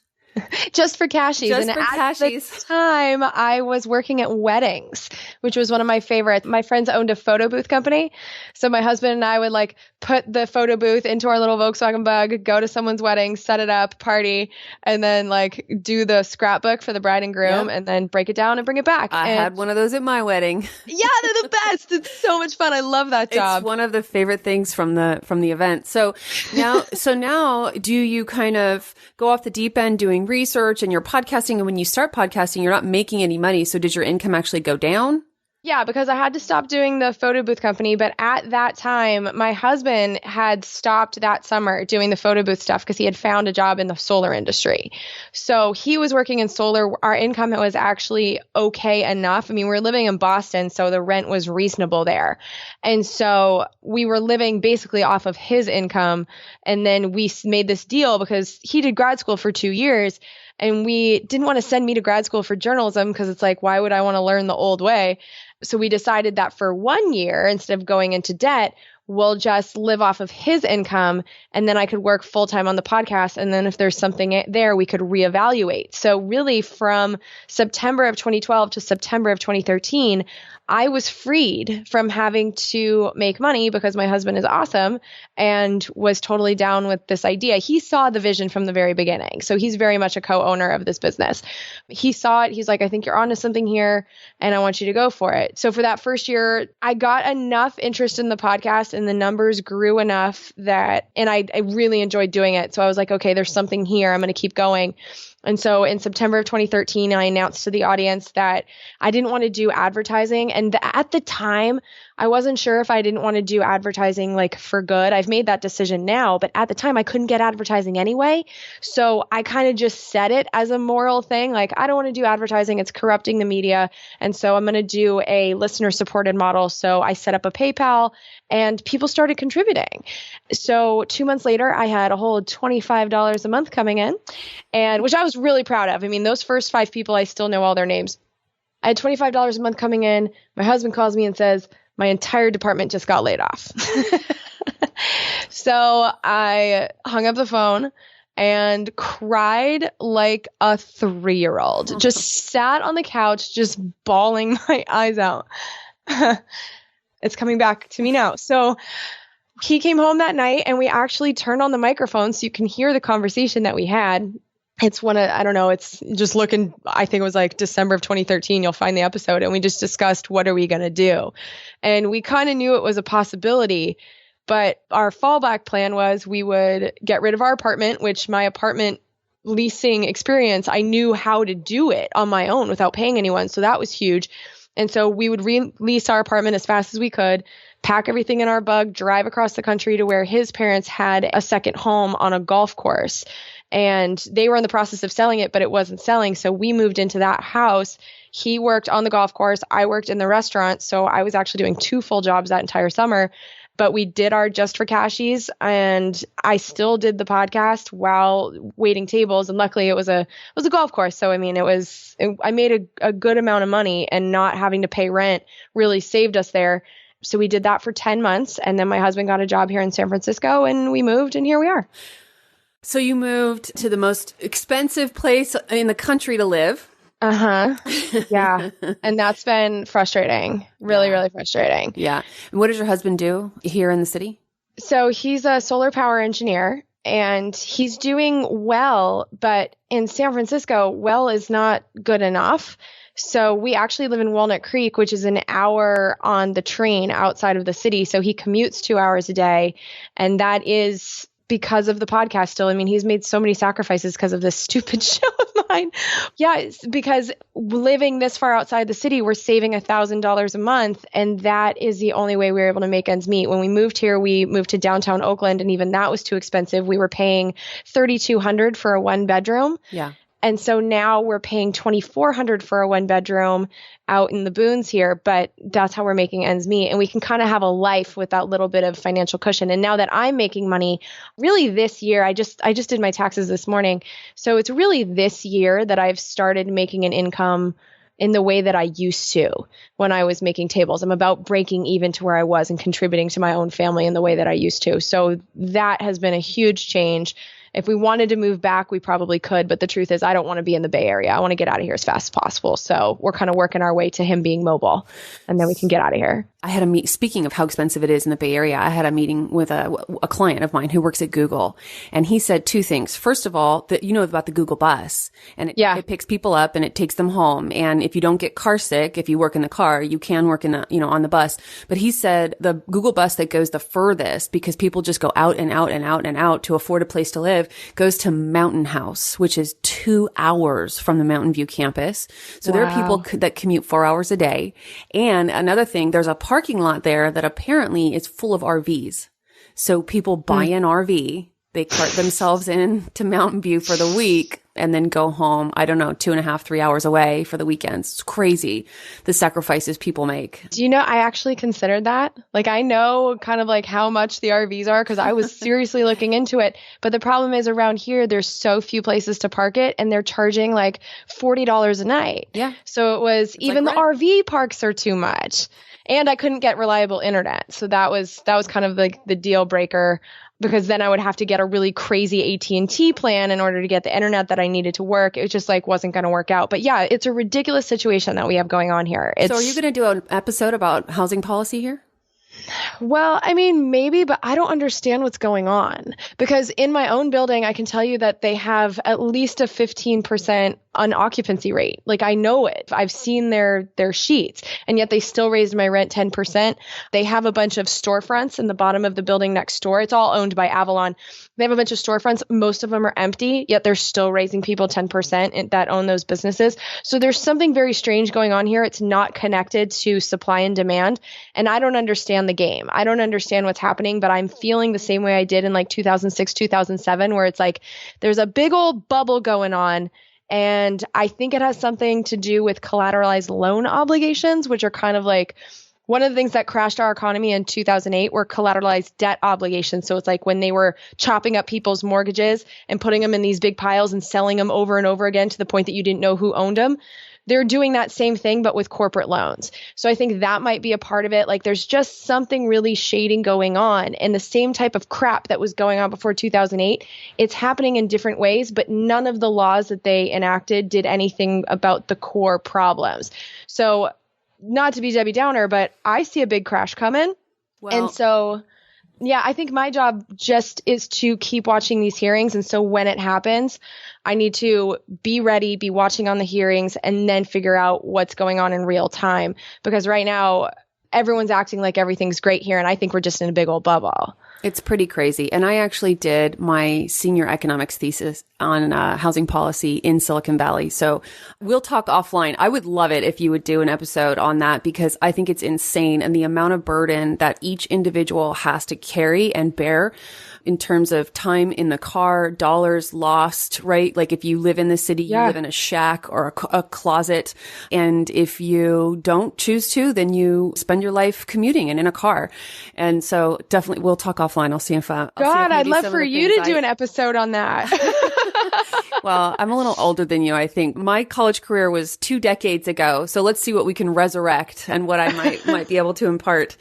Just for cashies.
Just
and
for
at
cashies.
the time, I was working at weddings, which was one of my favorites. My friends owned a photo booth company. So my husband and I would like put the photo booth into our little Volkswagen Bug, go to someone's wedding, set it up, party, and then like do the scrapbook for the bride and groom and then break it down and bring it back.
I had one of those at my wedding.
Yeah, they're the best. It's so much fun. I love that job.
It's one of the favorite things from the event. So now do you kind of go off the deep end doing research and you're podcasting, and when you start podcasting, you're not making any money. So did your income actually go down?
Yeah, because I had to stop doing the photo booth company. But at that time, my husband had stopped that summer doing the photo booth stuff because he had found a job in the solar industry. So he was working in solar. Our income was actually okay enough. I mean, we were living in Boston, so the rent was reasonable there. And so we were living basically off of his income. And then we made this deal because he did grad school for 2 years. And we didn't want to send me to grad school for journalism because it's like, why would I want to learn the old way? So we decided that for 1 year, instead of going into debt, we'll just live off of his income, and then I could work full time on the podcast. And then if there's something there, we could reevaluate. So really from September of 2012 to September of 2013, I was freed from having to make money because my husband is awesome and was totally down with this idea. He saw the vision from the very beginning. So he's very much a co-owner of this business. He saw it. He's like, I think you're onto something here and I want you to go for it. So for that first year, I got enough interest in the podcast and the numbers grew enough that, and I really enjoyed doing it. So I was like, okay, there's something here. I'm going to keep going. And so in September of 2013, I announced to the audience that I didn't want to do advertising. And at the time, I wasn't sure if I didn't want to do advertising like for good. I've made that decision now, but at the time I couldn't get advertising anyway. So I kind of just said it as a moral thing. Like, I don't want to do advertising. It's corrupting the media. And so I'm going to do a listener supported model. So I set up a PayPal and people started contributing. So 2 months later, I had a whole $25 a month coming in, and which I was really proud of. I mean, those first 5 people, I still know all their names. I had $25 a month coming in. My husband calls me and says, my entire department just got laid off. So I hung up the phone and cried like a 3-year-old. Just sat on the couch, just bawling my eyes out. It's coming back to me now. So he came home that night and we actually turned on the microphone so you can hear the conversation that we had. It's I don't know, it's just looking, I think it was like December of 2013, you'll find the episode. And we just discussed, what are we going to do? And we kind of knew it was a possibility, but our fallback plan was we would get rid of our apartment, which my apartment leasing experience, I knew how to do it on my own without paying anyone. So that was huge. And so we would release our apartment as fast as we could, pack everything in our Bug, drive across the country to where his parents had a second home on a golf course. And they were in the process of selling it, but it wasn't selling. So we moved into that house. He worked on the golf course. I worked in the restaurant. So I was actually doing 2 full jobs that entire summer. But we did our Just for Cashies, and I still did the podcast while waiting tables. And luckily it was a golf course. So, I mean, I made a good amount of money, and not having to pay rent really saved us there. So we did that for 10 months. And then my husband got a job here in San Francisco and we moved, and here we are.
So you moved to the most expensive place in the country to live.
Yeah. And that's been frustrating. Really, really frustrating.
Yeah. And what does your husband do here in the city?
So he's a solar power engineer and he's doing well, but in San Francisco, well is not good enough. So we actually live in Walnut Creek, which is an hour on the train outside of the city. So he commutes 2 hours a day. And that is because of the podcast still. I mean, he's made so many sacrifices because of this stupid show of fine. Yeah, it's because living this far outside the city, we're saving $1,000 a month. And that is the only way we were able to make ends meet. When we moved here, we moved to downtown Oakland, and even that was too expensive. We were paying $3,200 for a one bedroom.
Yeah.
And so now we're paying $2,400 for a one bedroom out in the boons here, but that's how we're making ends meet. And we can kind of have a life with that little bit of financial cushion. And now that I'm making money, really this year, I just did my taxes this morning. So it's really this year that I've started making an income in the way that I used to when I was making tables. I'm about breaking even to where I was and contributing to my own family in the way that I used to. So that has been a huge change. If we wanted to move back, we probably could. But the truth is, I don't want to be in the Bay Area. I want to get out of here as fast as possible. So we're kind of working our way to him being mobile, and then we can get out of here.
I had speaking of how expensive it is in the Bay Area, I had a meeting with a client of mine who works at Google. And he said two things. First of all, that you know about the Google bus, and it picks people up and it takes them home. And if you don't get car sick, if you work in the car, you can work in the, on the bus. But he said the Google bus that goes the furthest, because people just go out and out and out and out to afford a place to live, goes to Mountain House, which is 2 hours from the Mountain View campus. So there are people that commute 4 hours a day. And another thing, there's a parking lot there that apparently is full of RVs. So people buy an RV, they cart themselves in to Mountain View for the week, and then go home, 2.5, 3 hours away for the weekends. It's crazy, the sacrifices people make.
Do you know, I actually considered that. Like, I know kind of like how much the RVs are because I was seriously looking into it. But the problem is around here, there's so few places to park it, and they're charging like $40 a night.
Yeah.
So it was, even
like
the RV parks are too much. And I couldn't get reliable internet. So that was kind of like the deal breaker, because then I would have to get a really crazy AT&T plan in order to get the internet that I needed to work. It just wasn't going to work out. But yeah, it's a ridiculous situation that we have going on here.
So are you going to do an episode about housing policy here?
Well, I mean, maybe, but I don't understand what's going on, because in my own building, I can tell you that they have at least a 15% unoccupancy rate. Like, I know it. I've seen their sheets, and yet they still raised my rent 10%. They have a bunch of storefronts in the bottom of the building next door. It's all owned by Avalon. They have a bunch of storefronts. Most of them are empty, yet they're still raising people 10% that own those businesses. So there's something very strange going on here. It's not connected to supply and demand. And I don't understand the game. I don't understand what's happening, but I'm feeling the same way I did in like 2006, 2007, where it's like there's a big old bubble going on. And I think it has something to do with collateralized loan obligations, which are kind of like one of the things that crashed our economy in 2008 were collateralized debt obligations. So it's like when they were chopping up people's mortgages and putting them in these big piles and selling them over and over again to the point that you didn't know who owned them. They're doing that same thing, but with corporate loans. So I think that might be a part of it. Like, there's just something really shading going on, and the same type of crap that was going on before 2008, it's happening in different ways, but none of the laws that they enacted did anything about the core problems. So not to be Debbie Downer, but I see a big crash coming. And so, yeah, I think my job just is to keep watching these hearings. And so when it happens, I need to be ready, be watching on the hearings, and then figure out what's going on in real time. Because right now, everyone's acting like everything's great here, and I think we're just in a big old bubble.
It's pretty crazy. And I actually did my senior economics thesis on housing policy in Silicon Valley. So we'll talk offline. I would love it if you would do an episode on that, because I think it's insane. And the amount of burden that each individual has to carry and bear in terms of time in the car, dollars lost, right? Like if you live in the city, you live in a shack or a closet. And if you don't choose to, then you spend your life commuting and in a car. And so definitely we'll talk offline. I'll see if
I'd love for you to do an episode on that.
Well, I'm a little older than you, I think. My college career was 2 decades ago. So let's see what we can resurrect and what I might be able to impart.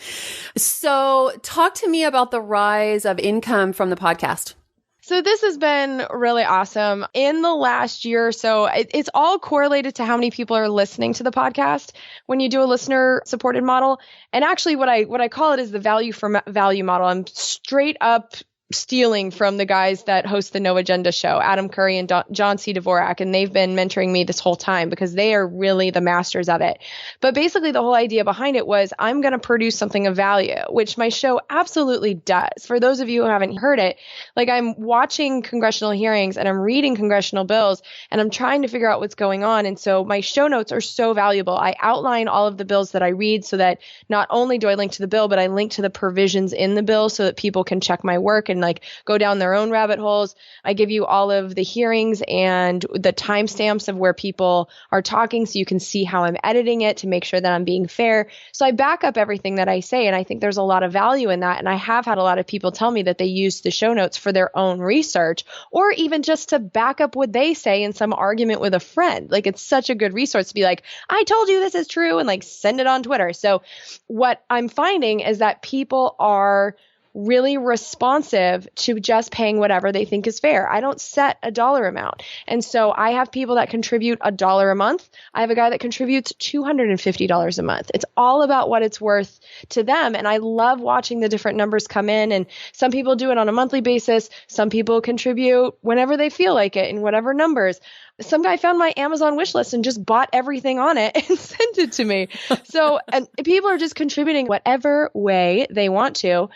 So talk to me about the rise of income from the podcast.
So this has been really awesome. In the last year or so, it's all correlated to how many people are listening to the podcast when you do a listener supported model. And actually what I call it is the value for value model. I'm straight up stealing from the guys that host the No Agenda show, Adam Curry and John C. Dvorak, and they've been mentoring me this whole time because they are really the masters of it. But basically the whole idea behind it was I'm going to produce something of value, which my show absolutely does. For those of you who haven't heard it, like I'm watching congressional hearings and I'm reading congressional bills and I'm trying to figure out what's going on. And so my show notes are so valuable. I outline all of the bills that I read so that not only do I link to the bill, but I link to the provisions in the bill so that people can check my work and like go down their own rabbit holes. I give you all of the hearings and the timestamps of where people are talking so you can see how I'm editing it to make sure that I'm being fair. So I back up everything that I say, and I think there's a lot of value in that. And I have had a lot of people tell me that they use the show notes for their own research or even just to back up what they say in some argument with a friend. Like it's such a good resource to be like, I told you this is true, and like send it on Twitter. So what I'm finding is that people are really responsive to just paying whatever they think is fair. I don't set a dollar amount. And so I have people that contribute $1 a month. I have a guy that contributes $250 a month. It's all about what it's worth to them. And I love watching the different numbers come in. And some people do it on a monthly basis. Some people contribute whenever they feel like it in whatever numbers. Some guy found my Amazon wish list and just bought everything on it and sent it to me. So, and people are just contributing whatever way they want to.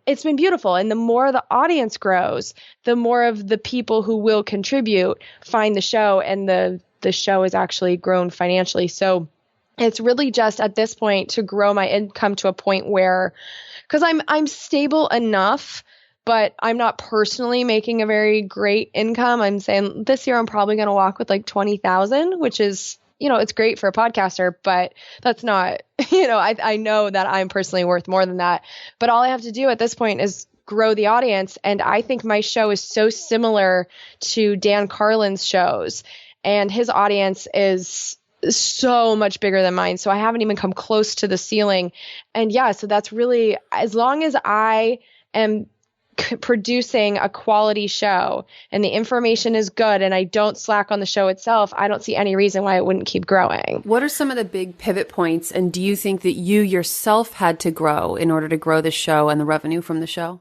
It's been beautiful. And the more the audience grows, the more of the people who will contribute find the show, and the show has actually grown financially. So it's really just at this point to grow my income to a point where, because I'm stable enough, but I'm not personally making a very great income. I'm saying this year I'm probably going to walk with like 20,000, which is, it's great for a podcaster, but that's not, I know that I'm personally worth more than that. But all I have to do at this point is grow the audience. And I think my show is so similar to Dan Carlin's shows, and his audience is so much bigger than mine. So I haven't even come close to the ceiling. And yeah, so that's really, as long as I am producing a quality show and the information is good and I don't slack on the show itself, I don't see any reason why it wouldn't keep growing.
What are some of the big pivot points, and do you think that you yourself had to grow in order to grow the show and the revenue from the show?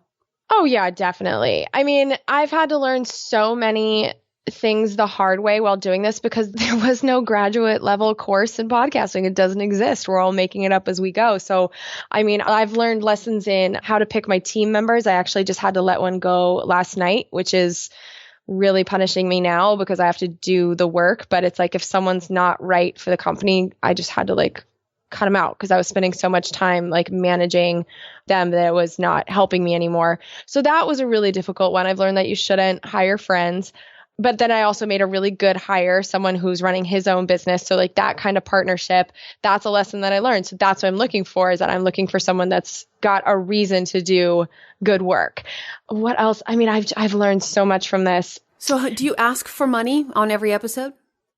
Oh yeah, definitely. I mean, I've had to learn so many things the hard way while doing this because there was no graduate level course in podcasting. It doesn't exist. We're all making it up as we go. So, I mean, I've learned lessons in how to pick my team members. I actually just had to let one go last night, which is really punishing me now because I have to do the work. But it's like if someone's not right for the company, I just had to like cut them out because I was spending so much time like managing them that it was not helping me anymore. So that was a really difficult one. I've learned that you shouldn't hire friends. But then I also made a really good hire, someone who's running his own business. So like that kind of partnership, that's a lesson that I learned. So that's what I'm looking for, is that I'm looking for someone that's got a reason to do good work. What else? I mean, I've learned so much from this.
So do you ask for money on every episode?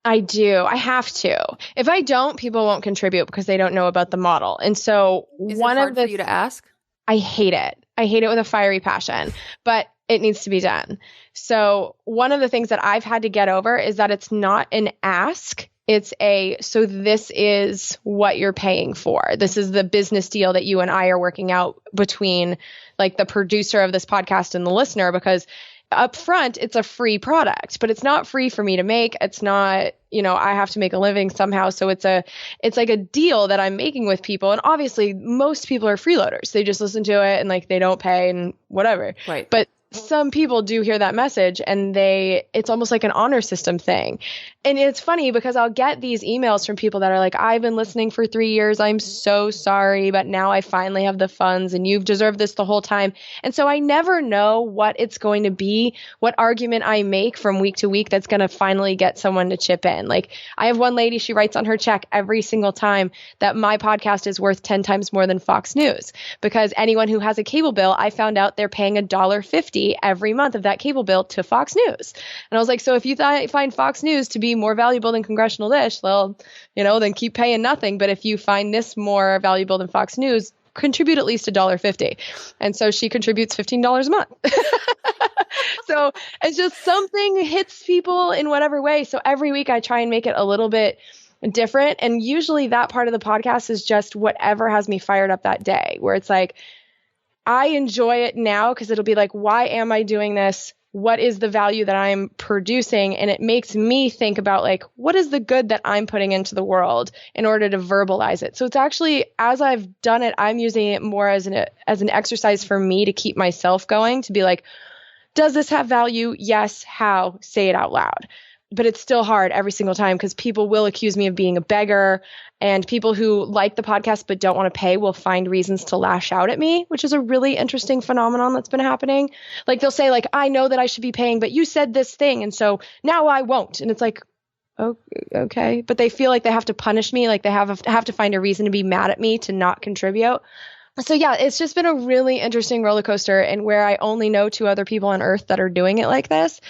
I do. I have to. If I don't, people won't contribute because they don't know about the model. And so
Is it hard for you to ask?
I hate it. I hate it with a fiery passion, but it needs to be done. So one of the things that I've had to get over is that it's not an ask. It's so this is what you're paying for. This is the business deal that you and I are working out between like the producer of this podcast and the listener, because up front, it's a free product, but it's not free for me to make. It's not, I have to make a living somehow. So it's like a deal that I'm making with people. And obviously most people are freeloaders. They just listen to it and like they don't pay and whatever.
Right.
But some people do hear that message and it's almost like an honor system thing. And it's funny because I'll get these emails from people that are like, I've been listening for 3 years. I'm so sorry, but now I finally have the funds and you've deserved this the whole time. And so I never know what it's going to be, what argument I make from week to week that's going to finally get someone to chip in. Like I have one lady, she writes on her check every single time that my podcast is worth 10 times more than Fox News, because anyone who has a cable bill, I found out they're paying $1.50 every month of that cable bill to Fox News. And I was like, so if you find Fox News to be more valuable than Congressional Dish, well, then keep paying nothing. But if you find this more valuable than Fox News, contribute at least $1.50. And so she contributes $15 a month. So it's just something hits people in whatever way. So every week I try and make it a little bit different. And usually that part of the podcast is just whatever has me fired up that day, where it's like, I enjoy it now because it'll be like, why am I doing this? What is the value that I'm producing? And it makes me think about like, what is the good that I'm putting into the world in order to verbalize it? So it's actually, as I've done it, I'm using it more as an exercise for me to keep myself going, to be like, does this have value? Yes. How? Say it out loud. But it's still hard every single time because people will accuse me of being a beggar, and people who like the podcast but don't want to pay will find reasons to lash out at me, which is a really interesting phenomenon that's been happening. Like they'll say like, I know that I should be paying, but you said this thing, and so now I won't. And it's like, oh, okay. But they feel like they have to punish me, like they have to find a reason to be mad at me to not contribute. So yeah, it's just been a really interesting roller coaster, and where I only know 2 other people on earth that are doing it like this,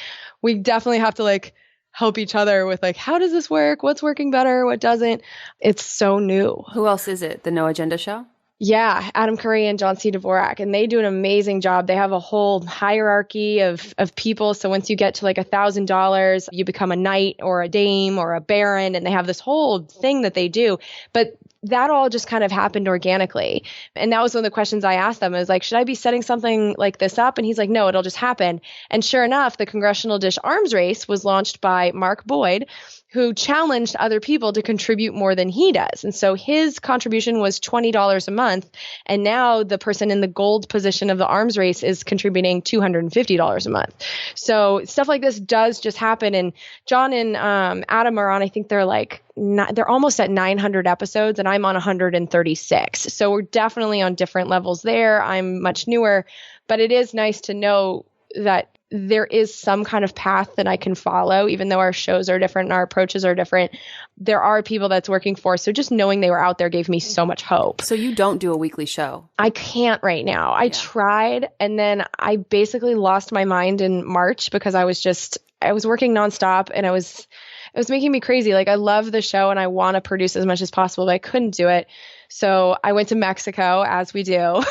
we definitely have to like help each other with like, how does this work? What's working better? What doesn't? It's so new.
Who else is it? The No Agenda Show?
Yeah, Adam Curry and John C. Dvorak, and they do an amazing job. They have a whole hierarchy of people. So once you get to like $1,000, you become a knight or a dame or a baron, and they have this whole thing that they do. But that all just kind of happened organically. And that was one of the questions I asked them. I was like, should I be setting something like this up? And he's like, no, it'll just happen. And sure enough, the Congressional Dish arms race was launched by Mark Boyd, who challenged other people to contribute more than he does. And so his contribution was $20 a month. And now the person in the gold position of the arms race is contributing $250 a month. So stuff like this does just happen. And John and Adam are on, I think they're almost at 900 episodes, and I'm on 136. So we're definitely on different levels there. I'm much newer, but it is nice to know that there is some kind of path that I can follow, even though our shows are different and our approaches are different. There are people that's working for. So just knowing they were out there gave me so much hope.
So you don't do a weekly show?
I can't right now. I tried, and then I basically lost my mind in March because I was working nonstop, and it was making me crazy. Like I love the show and I want to produce as much as possible, but I couldn't do it. So I went to Mexico, as we do,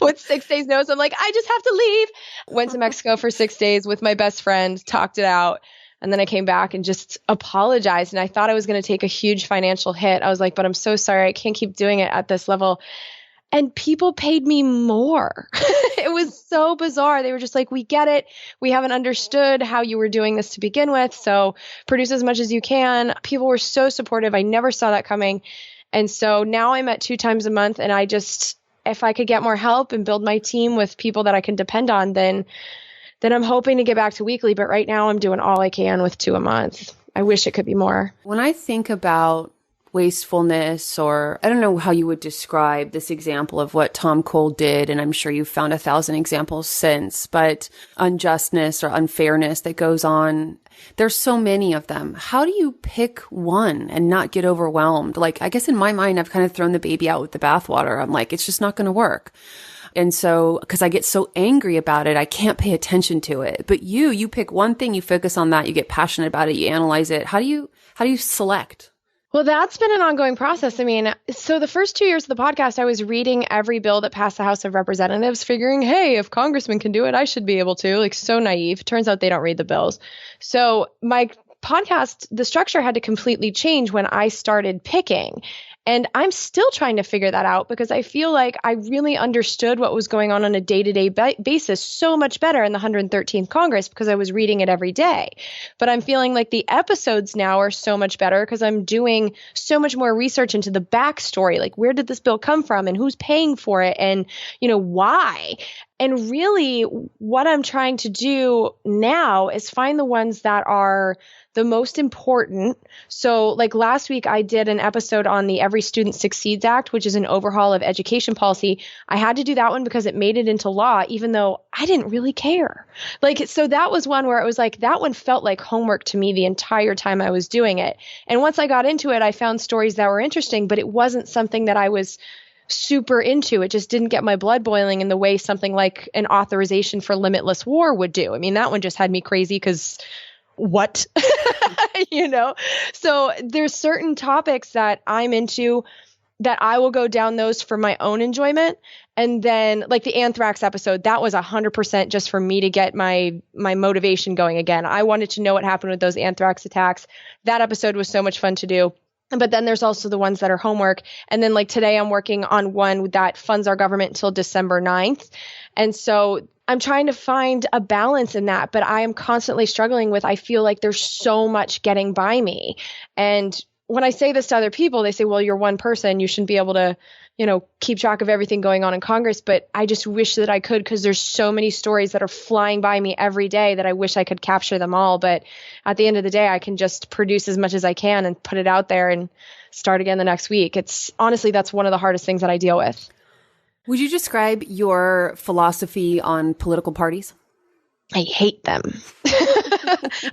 with 6 days notice. I'm like, I just have to leave. Went to Mexico for 6 days with my best friend, talked it out. And then I came back and just apologized. And I thought I was going to take a huge financial hit. I was like, but I'm so sorry. I can't keep doing it at this level. And people paid me more. It was so bizarre. They were just like, we get it. We haven't understood how you were doing this to begin with. So produce as much as you can. People were so supportive. I never saw that coming. And so now I'm at 2 times a month. And if I could get more help and build my team with people that I can depend on, then I'm hoping to get back to weekly. But right now I'm doing all I can with 2 a month. I wish it could be more.
When I think about wastefulness, or I don't know how you would describe this example of what Tom Cole did, and I'm sure you've found 1,000 examples since, but unjustness or unfairness that goes on, there's so many of them. How do you pick one and not get overwhelmed? Like, I guess in my mind, I've kind of thrown the baby out with the bathwater. I'm like, it's just not going to work. And so, because I get so angry about it, I can't pay attention to it. But you pick one thing, you focus on that, you get passionate about it, you analyze it. How do you select?
Well, that's been an ongoing process. I mean, so the first 2 years of the podcast, I was reading every bill that passed the House of Representatives, figuring, hey, if congressmen can do it, I should be able to. Like, so naive. Turns out they don't read the bills. So my podcast, the structure had to completely change when I started picking. And I'm still trying to figure that out because I feel like I really understood what was going on a day-to-day basis so much better in the 113th Congress because I was reading it every day. But I'm feeling like the episodes now are so much better because I'm doing so much more research into the backstory. Like, where did this bill come from and who's paying for it and, why? And really what I'm trying to do now is find the ones that are the most important. So like last week, I did an episode on the Every Student Succeeds Act, which is an overhaul of education policy. I had to do that one because it made it into law, even though I didn't really care. Like, so that was one where it was like, that one felt like homework to me the entire time I was doing it. And once I got into it, I found stories that were interesting, but it wasn't something that I was super into. It just didn't get my blood boiling in the way something like an authorization for limitless war would do. I mean, that one just had me crazy because what? So there's certain topics that I'm into that I will go down those for my own enjoyment. And then like the anthrax episode, that was 100% just for me to get my motivation going again. I wanted to know what happened with those anthrax attacks. That episode was so much fun to do. But then there's also the ones that are homework. And then like today I'm working on one that funds our government until December 9th. And so I'm trying to find a balance in that, but I am constantly struggling with, I feel like there's so much getting by me. And when I say this to other people, they say, well, you're one person, you shouldn't be able to, keep track of everything going on in Congress. But I just wish that I could, because there's so many stories that are flying by me every day that I wish I could capture them all. But at the end of the day, I can just produce as much as I can and put it out there and start again the next week. It's honestly, that's one of the hardest things that I deal with.
Would you describe your philosophy on political parties?
I hate them.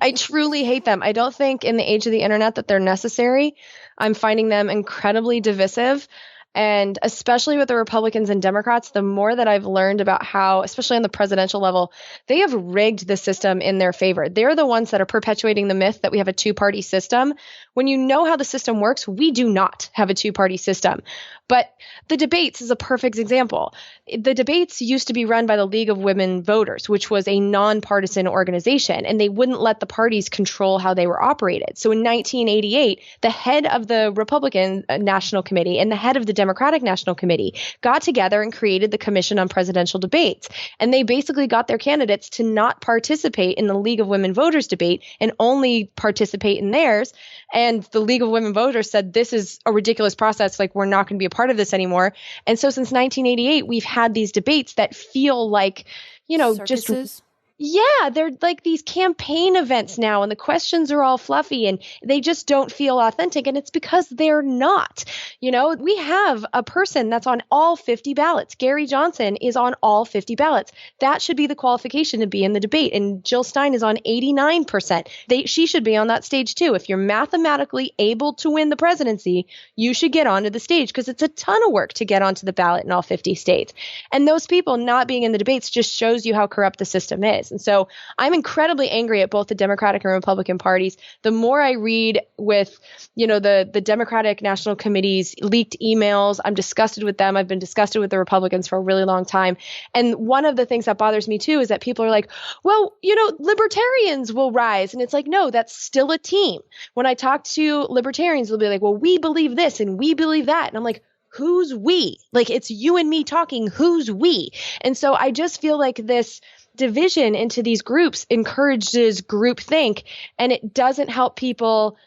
I truly hate them. I don't think in the age of the internet that they're necessary. I'm finding them incredibly divisive. And especially with the Republicans and Democrats, the more that I've learned about how, especially on the presidential level, they have rigged the system in their favor. They're the ones that are perpetuating the myth that we have a two-party system. When you know how the system works, we do not have a two-party system. But the debates is a perfect example. The debates used to be run by the League of Women Voters, which was a nonpartisan organization, and they wouldn't let the parties control how they were operated. So in 1988, the head of the Republican National Committee and the head of the Democratic National Committee got together and created the Commission on Presidential Debates. And they basically got their candidates to not participate in the League of Women Voters debate and only participate in theirs. And the League of Women Voters said, this is a ridiculous process. Like, we're not going to be a part of this anymore. And so since 1988, we've had these debates that feel like,
Circuses?
just... Yeah, they're like these campaign events now, and the questions are all fluffy and they just don't feel authentic. And it's because they're not. We have a person that's on all 50 ballots. Gary Johnson is on all 50 ballots. That should be the qualification to be in the debate. And Jill Stein is on 89%. She should be on that stage too. If you're mathematically able to win the presidency, you should get onto the stage, because it's a ton of work to get onto the ballot in all 50 states. And those people not being in the debates just shows you how corrupt the system is. And so I'm incredibly angry at both the Democratic and Republican parties. The more I read with, the Democratic National Committee's leaked emails, I'm disgusted with them. I've been disgusted with the Republicans for a really long time. And one of the things that bothers me too is that people are like, well, libertarians will rise. And it's like, no, that's still a team. When I talk to libertarians, they'll be like, well, we believe this and we believe that. And I'm like, who's we? Like, it's you and me talking, who's we? And so I just feel like this division into these groups encourages groupthink, and it doesn't help people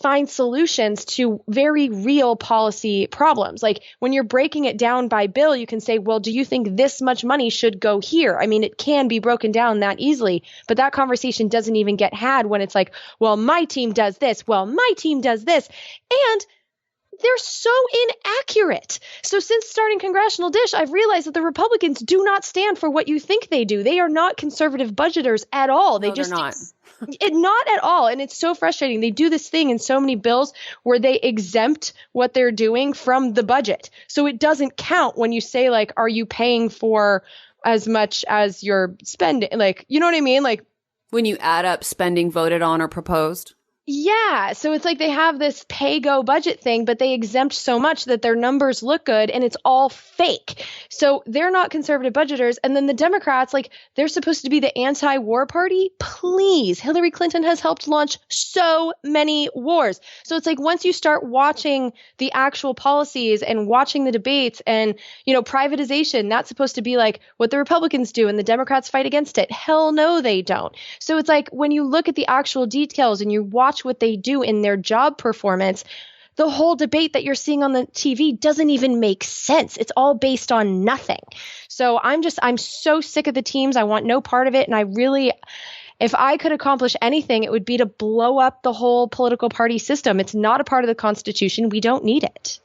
find solutions to very real policy problems. Like, when you're breaking it down by bill, you can say, well, do you think this much money should go here? I mean, it can be broken down that easily, but that conversation doesn't even get had when it's like, well, my team does this. Well, my team does this. And they're so inaccurate. So since starting Congressional Dish, I've realized that the Republicans do not stand for what you think they do. They are not conservative budgeters at all. They're not. Not at all. And it's so frustrating. They do this thing in so many bills where they exempt what they're doing from the budget. So it doesn't count when you say, like, are you paying for as much as you're spending? Like, you know what I mean? Like,
when you add up spending voted on or proposed.
Yeah. So it's like they have this pay-go budget thing, but they exempt so much that their numbers look good and it's all fake. So they're not conservative budgeters. And then the Democrats, like, they're supposed to be the anti-war party. Please. Hillary Clinton has helped launch so many wars. So it's like, once you start watching the actual policies and watching the debates and, privatization, that's supposed to be like what the Republicans do and the Democrats fight against it. Hell no, they don't. So it's like, when you look at the actual details and you watch what they do in their job performance, the whole debate that you're seeing on the TV doesn't even make sense. It's all based on nothing. So I'm so sick of the teams. I want no part of it. And if I could accomplish anything, it would be to blow up the whole political party system. It's not a part of the Constitution. We don't need it.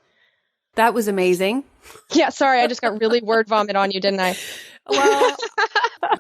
That was amazing.
Yeah, sorry. I just got really word vomit on you, didn't I?
Well,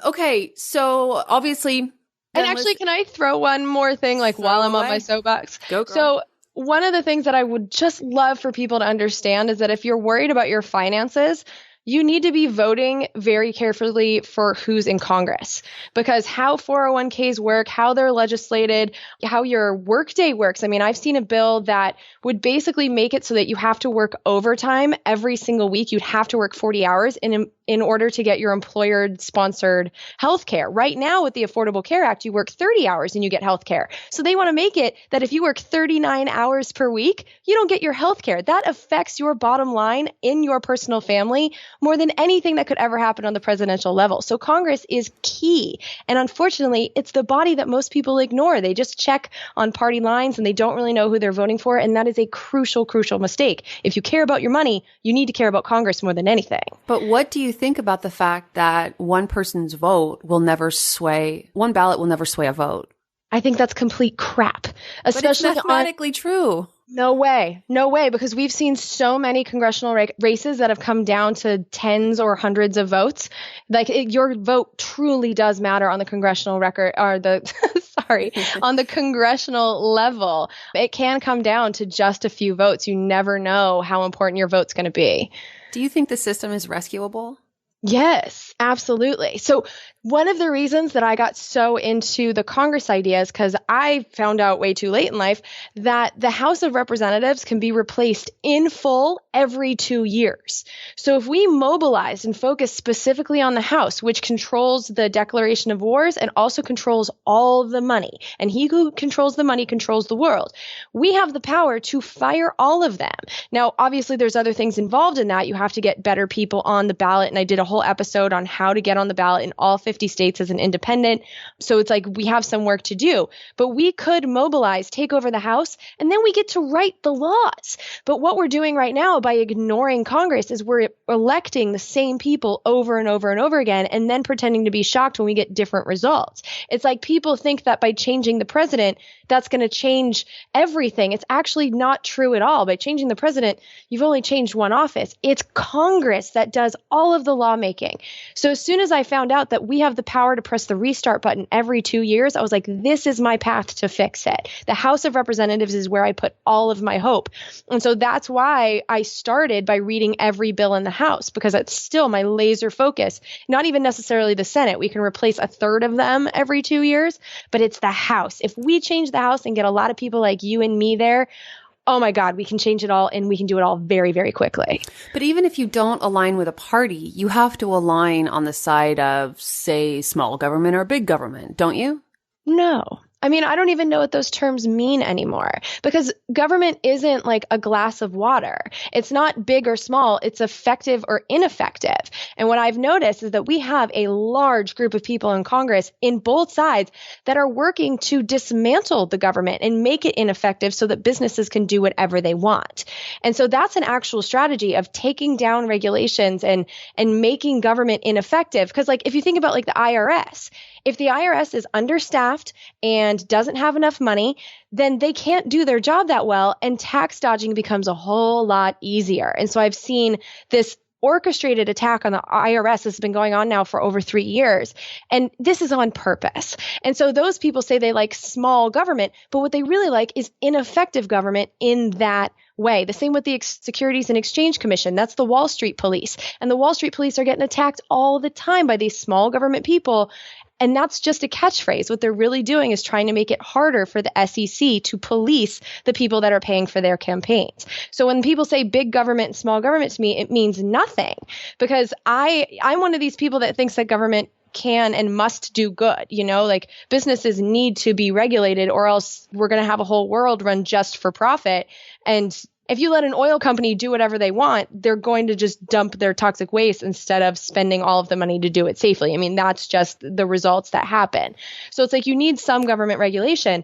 okay. So obviously...
And actually, can I throw one more thing, while I'm on my soapbox?
Go, girl.
So one of the things that I would just love for people to understand is that if you're worried about your finances, you need to be voting very carefully for who's in Congress, because how 401ks work, how they're legislated, how your workday works. I mean, I've seen a bill that would basically make it so that you have to work overtime every single week. You'd have to work 40 hours in order to get your employer-sponsored health care. Right now, with the Affordable Care Act, you work 30 hours and you get health care. So they want to make it that if you work 39 hours per week, you don't get your health care. That affects your bottom line in your personal family more than anything that could ever happen on the presidential level. So Congress is key. And unfortunately, it's the body that most people ignore. They just check on party lines and they don't really know who they're voting for. And that is a crucial, crucial mistake. If you care about your money, you need to care about Congress more than anything.
But what do you think about the fact that one person's vote will never sway, one ballot will never sway a vote?
I think that's complete crap.
Especially but it's mathematically true.
No way. No way. Because we've seen so many congressional races that have come down to tens or hundreds of votes. Like your vote truly does matter on the congressional record or on the congressional level. It can come down to just a few votes. You never know how important your vote's going to be.
Do you think the system is rescuable?
Yes, absolutely. So one of the reasons that I got so into the Congress idea is because I found out way too late in life that the House of Representatives can be replaced in full every 2 years. So if we mobilize and focus specifically on the House, which controls the declaration of wars and also controls all of the money, and he who controls the money controls the world, we have the power to fire all of them. Now, obviously, there's other things involved in that. You have to get better people on the ballot, and I did a whole episode on how to get on the ballot in all 50 states as an independent. So it's like we have some work to do, but we could mobilize, take over the House, and then we get to write the laws. But what we're doing right now by ignoring Congress is we're electing the same people over and over and over again, and then pretending to be shocked when we get different results. It's like people think that by changing the president, that's going to change everything. It's actually not true at all. By changing the president, you've only changed one office. It's Congress that does all of the lawmaking. So as soon as I found out that we have the power to press the restart button every 2 years, I was like, this is my path to fix it. The House of Representatives is where I put all of my hope. And so that's why I started by reading every bill in the House, because it's still my laser focus. Not even necessarily the Senate. We can replace a third of them every 2 years, but it's the House. If we change the House and get a lot of people like you and me there, oh my God, we can change it all, and we can do it all very, very quickly.
But even if you don't align with a party, you have to align on the side of, say, small government or big government, don't you?
No. I mean, I don't even know what those terms mean anymore, because government isn't like a glass of water. It's not big or small. It's effective or ineffective. And what I've noticed is that we have a large group of people in Congress in both sides that are working to dismantle the government and make it ineffective so that businesses can do whatever they want. And so that's an actual strategy of taking down regulations and making government ineffective. Because like if you think about like the IRS, if the IRS is understaffed and doesn't have enough money, then they can't do their job that well, and tax dodging becomes a whole lot easier. And so I've seen this orchestrated attack on the IRS has been going on now for over 3 years. And this is on purpose. And so those people say they like small government, but what they really like is ineffective government in that way. The same with the Securities and Exchange Commission. That's the Wall Street police. And the Wall Street police are getting attacked all the time by these small government people. And that's just a catchphrase. What they're really doing is trying to make it harder for the SEC to police the people that are paying for their campaigns. So when people say big government and small government to me, it means nothing, because I'm one of these people that thinks that government can and must do good. You know, like businesses need to be regulated, or else we're going to have a whole world run just for profit. And if you let an oil company do whatever they want, they're going to just dump their toxic waste instead of spending all of the money to do it safely. I mean, that's just the results that happen. So it's like you need some government regulation.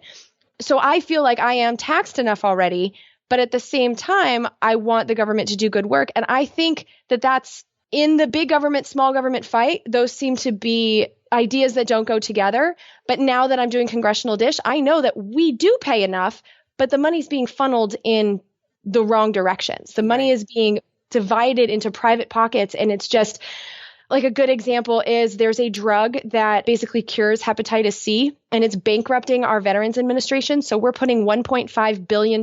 So I feel like I am taxed enough already, but at the same time, I want the government to do good work. And I think that that's in the big government, small government fight. Those seem to be ideas that don't go together. But now that I'm doing Congressional Dish, I know that we do pay enough, but the money's being funneled in the wrong directions. The money is being divided into private pockets, and it's just Like a good example is there's a drug that basically cures hepatitis C, and it's bankrupting our Veterans Administration. So we're putting $1.5 billion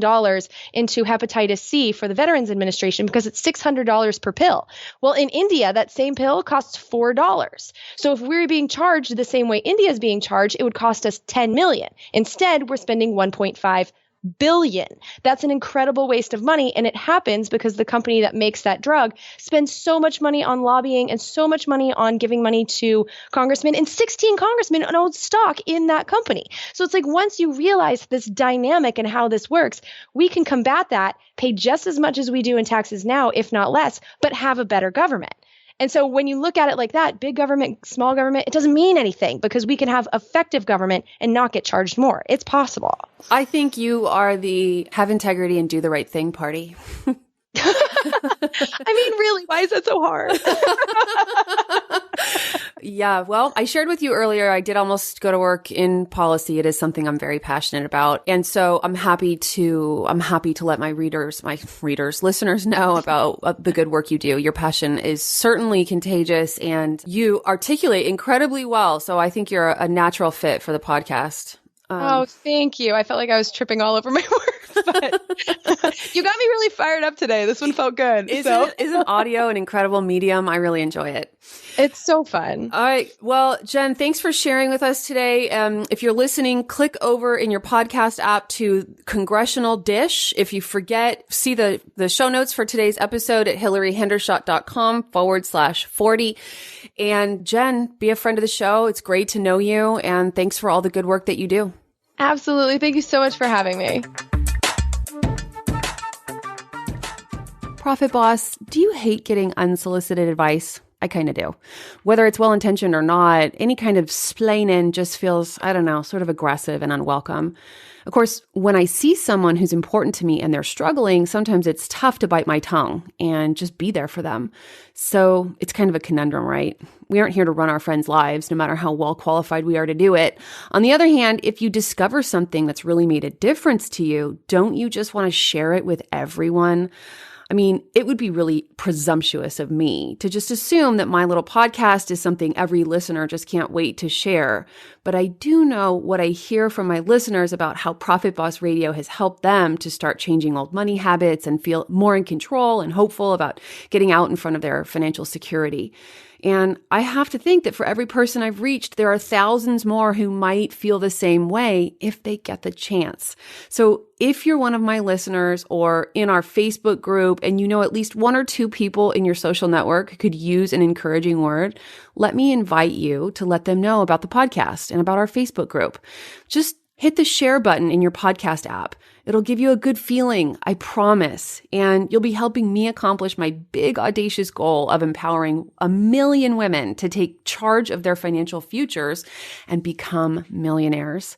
into hepatitis C for the Veterans Administration because it's $600 per pill. Well, in India, that same pill costs $4. So if we were being charged the same way India is being charged, it would cost us $10 million. Instead, we're spending $1.5 billion. That's an incredible waste of money. And it happens because the company that makes that drug spends so much money on lobbying and so much money on giving money to congressmen, and 16 congressmen own stock in that company. So it's like, once you realize this dynamic and how this works, we can combat that, pay just as much as we do in taxes now, if not less, but have a better government. And so when you look at it like that, big government, small government, it doesn't mean anything because we can have effective government and not get charged more. It's possible.
I think you are the have integrity and do the right thing party.
I mean, really, why is that so hard?
Yeah, well, I shared with you earlier, I did almost go to work in policy. It is something I'm very passionate about. And so I'm happy to let my listeners know about the good work you do. Your passion is certainly contagious and you articulate incredibly well. So I think you're a natural fit for the podcast.
Oh, thank you. I felt like I was tripping all over my words, but you got me really fired up today. This one felt good.
Isn't audio an incredible medium? I really enjoy it.
It's so fun.
All right. Well, Jen, thanks for sharing with us today. If you're listening, click over in your podcast app to Congressional Dish. If you forget, see the show notes for today's episode at hillaryhendershot.com/40. And Jen, be a friend of the show. It's great to know you. And thanks for all the good work that you do.
Absolutely. Thank you so much for having me.
Profit Boss, do you hate getting unsolicited advice? I kind of do. Whether it's well-intentioned or not, any kind of splaining just feels, I don't know, sort of aggressive and unwelcome. Of course, when I see someone who's important to me and they're struggling, sometimes it's tough to bite my tongue and just be there for them. So it's kind of a conundrum, right? We aren't here to run our friends' lives, no matter how well qualified we are to do it. On the other hand, if you discover something that's really made a difference to you, don't you just want to share it with everyone? I mean, it would be really presumptuous of me to just assume that my little podcast is something every listener just can't wait to share. But I do know what I hear from my listeners about how Profit Boss Radio has helped them to start changing old money habits and feel more in control and hopeful about getting out in front of their financial security. And I have to think that for every person I've reached, there are thousands more who might feel the same way if they get the chance. So if you're one of my listeners or in our Facebook group and you know at least one or two people in your social network could use an encouraging word, let me invite you to let them know about the podcast and about our Facebook group. Just hit the share button in your podcast app. It'll give you a good feeling, I promise. And you'll be helping me accomplish my big, audacious goal of empowering 1 million women to take charge of their financial futures and become millionaires.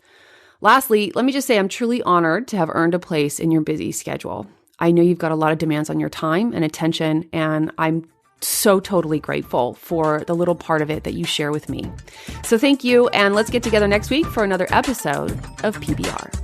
Lastly, let me just say I'm truly honored to have earned a place in your busy schedule. I know you've got a lot of demands on your time and attention, and I'm so totally grateful for the little part of it that you share with me. So thank you, and let's get together next week for another episode of PBR.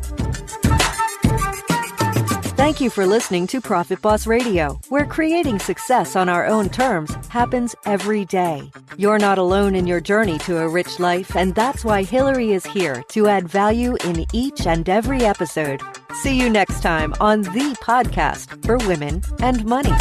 Thank you for listening to Profit Boss Radio, where creating success on our own terms happens every day. You're not alone in your journey to a rich life, and that's why Hillary is here to add value in each and every episode. See you next time on the podcast for women and money.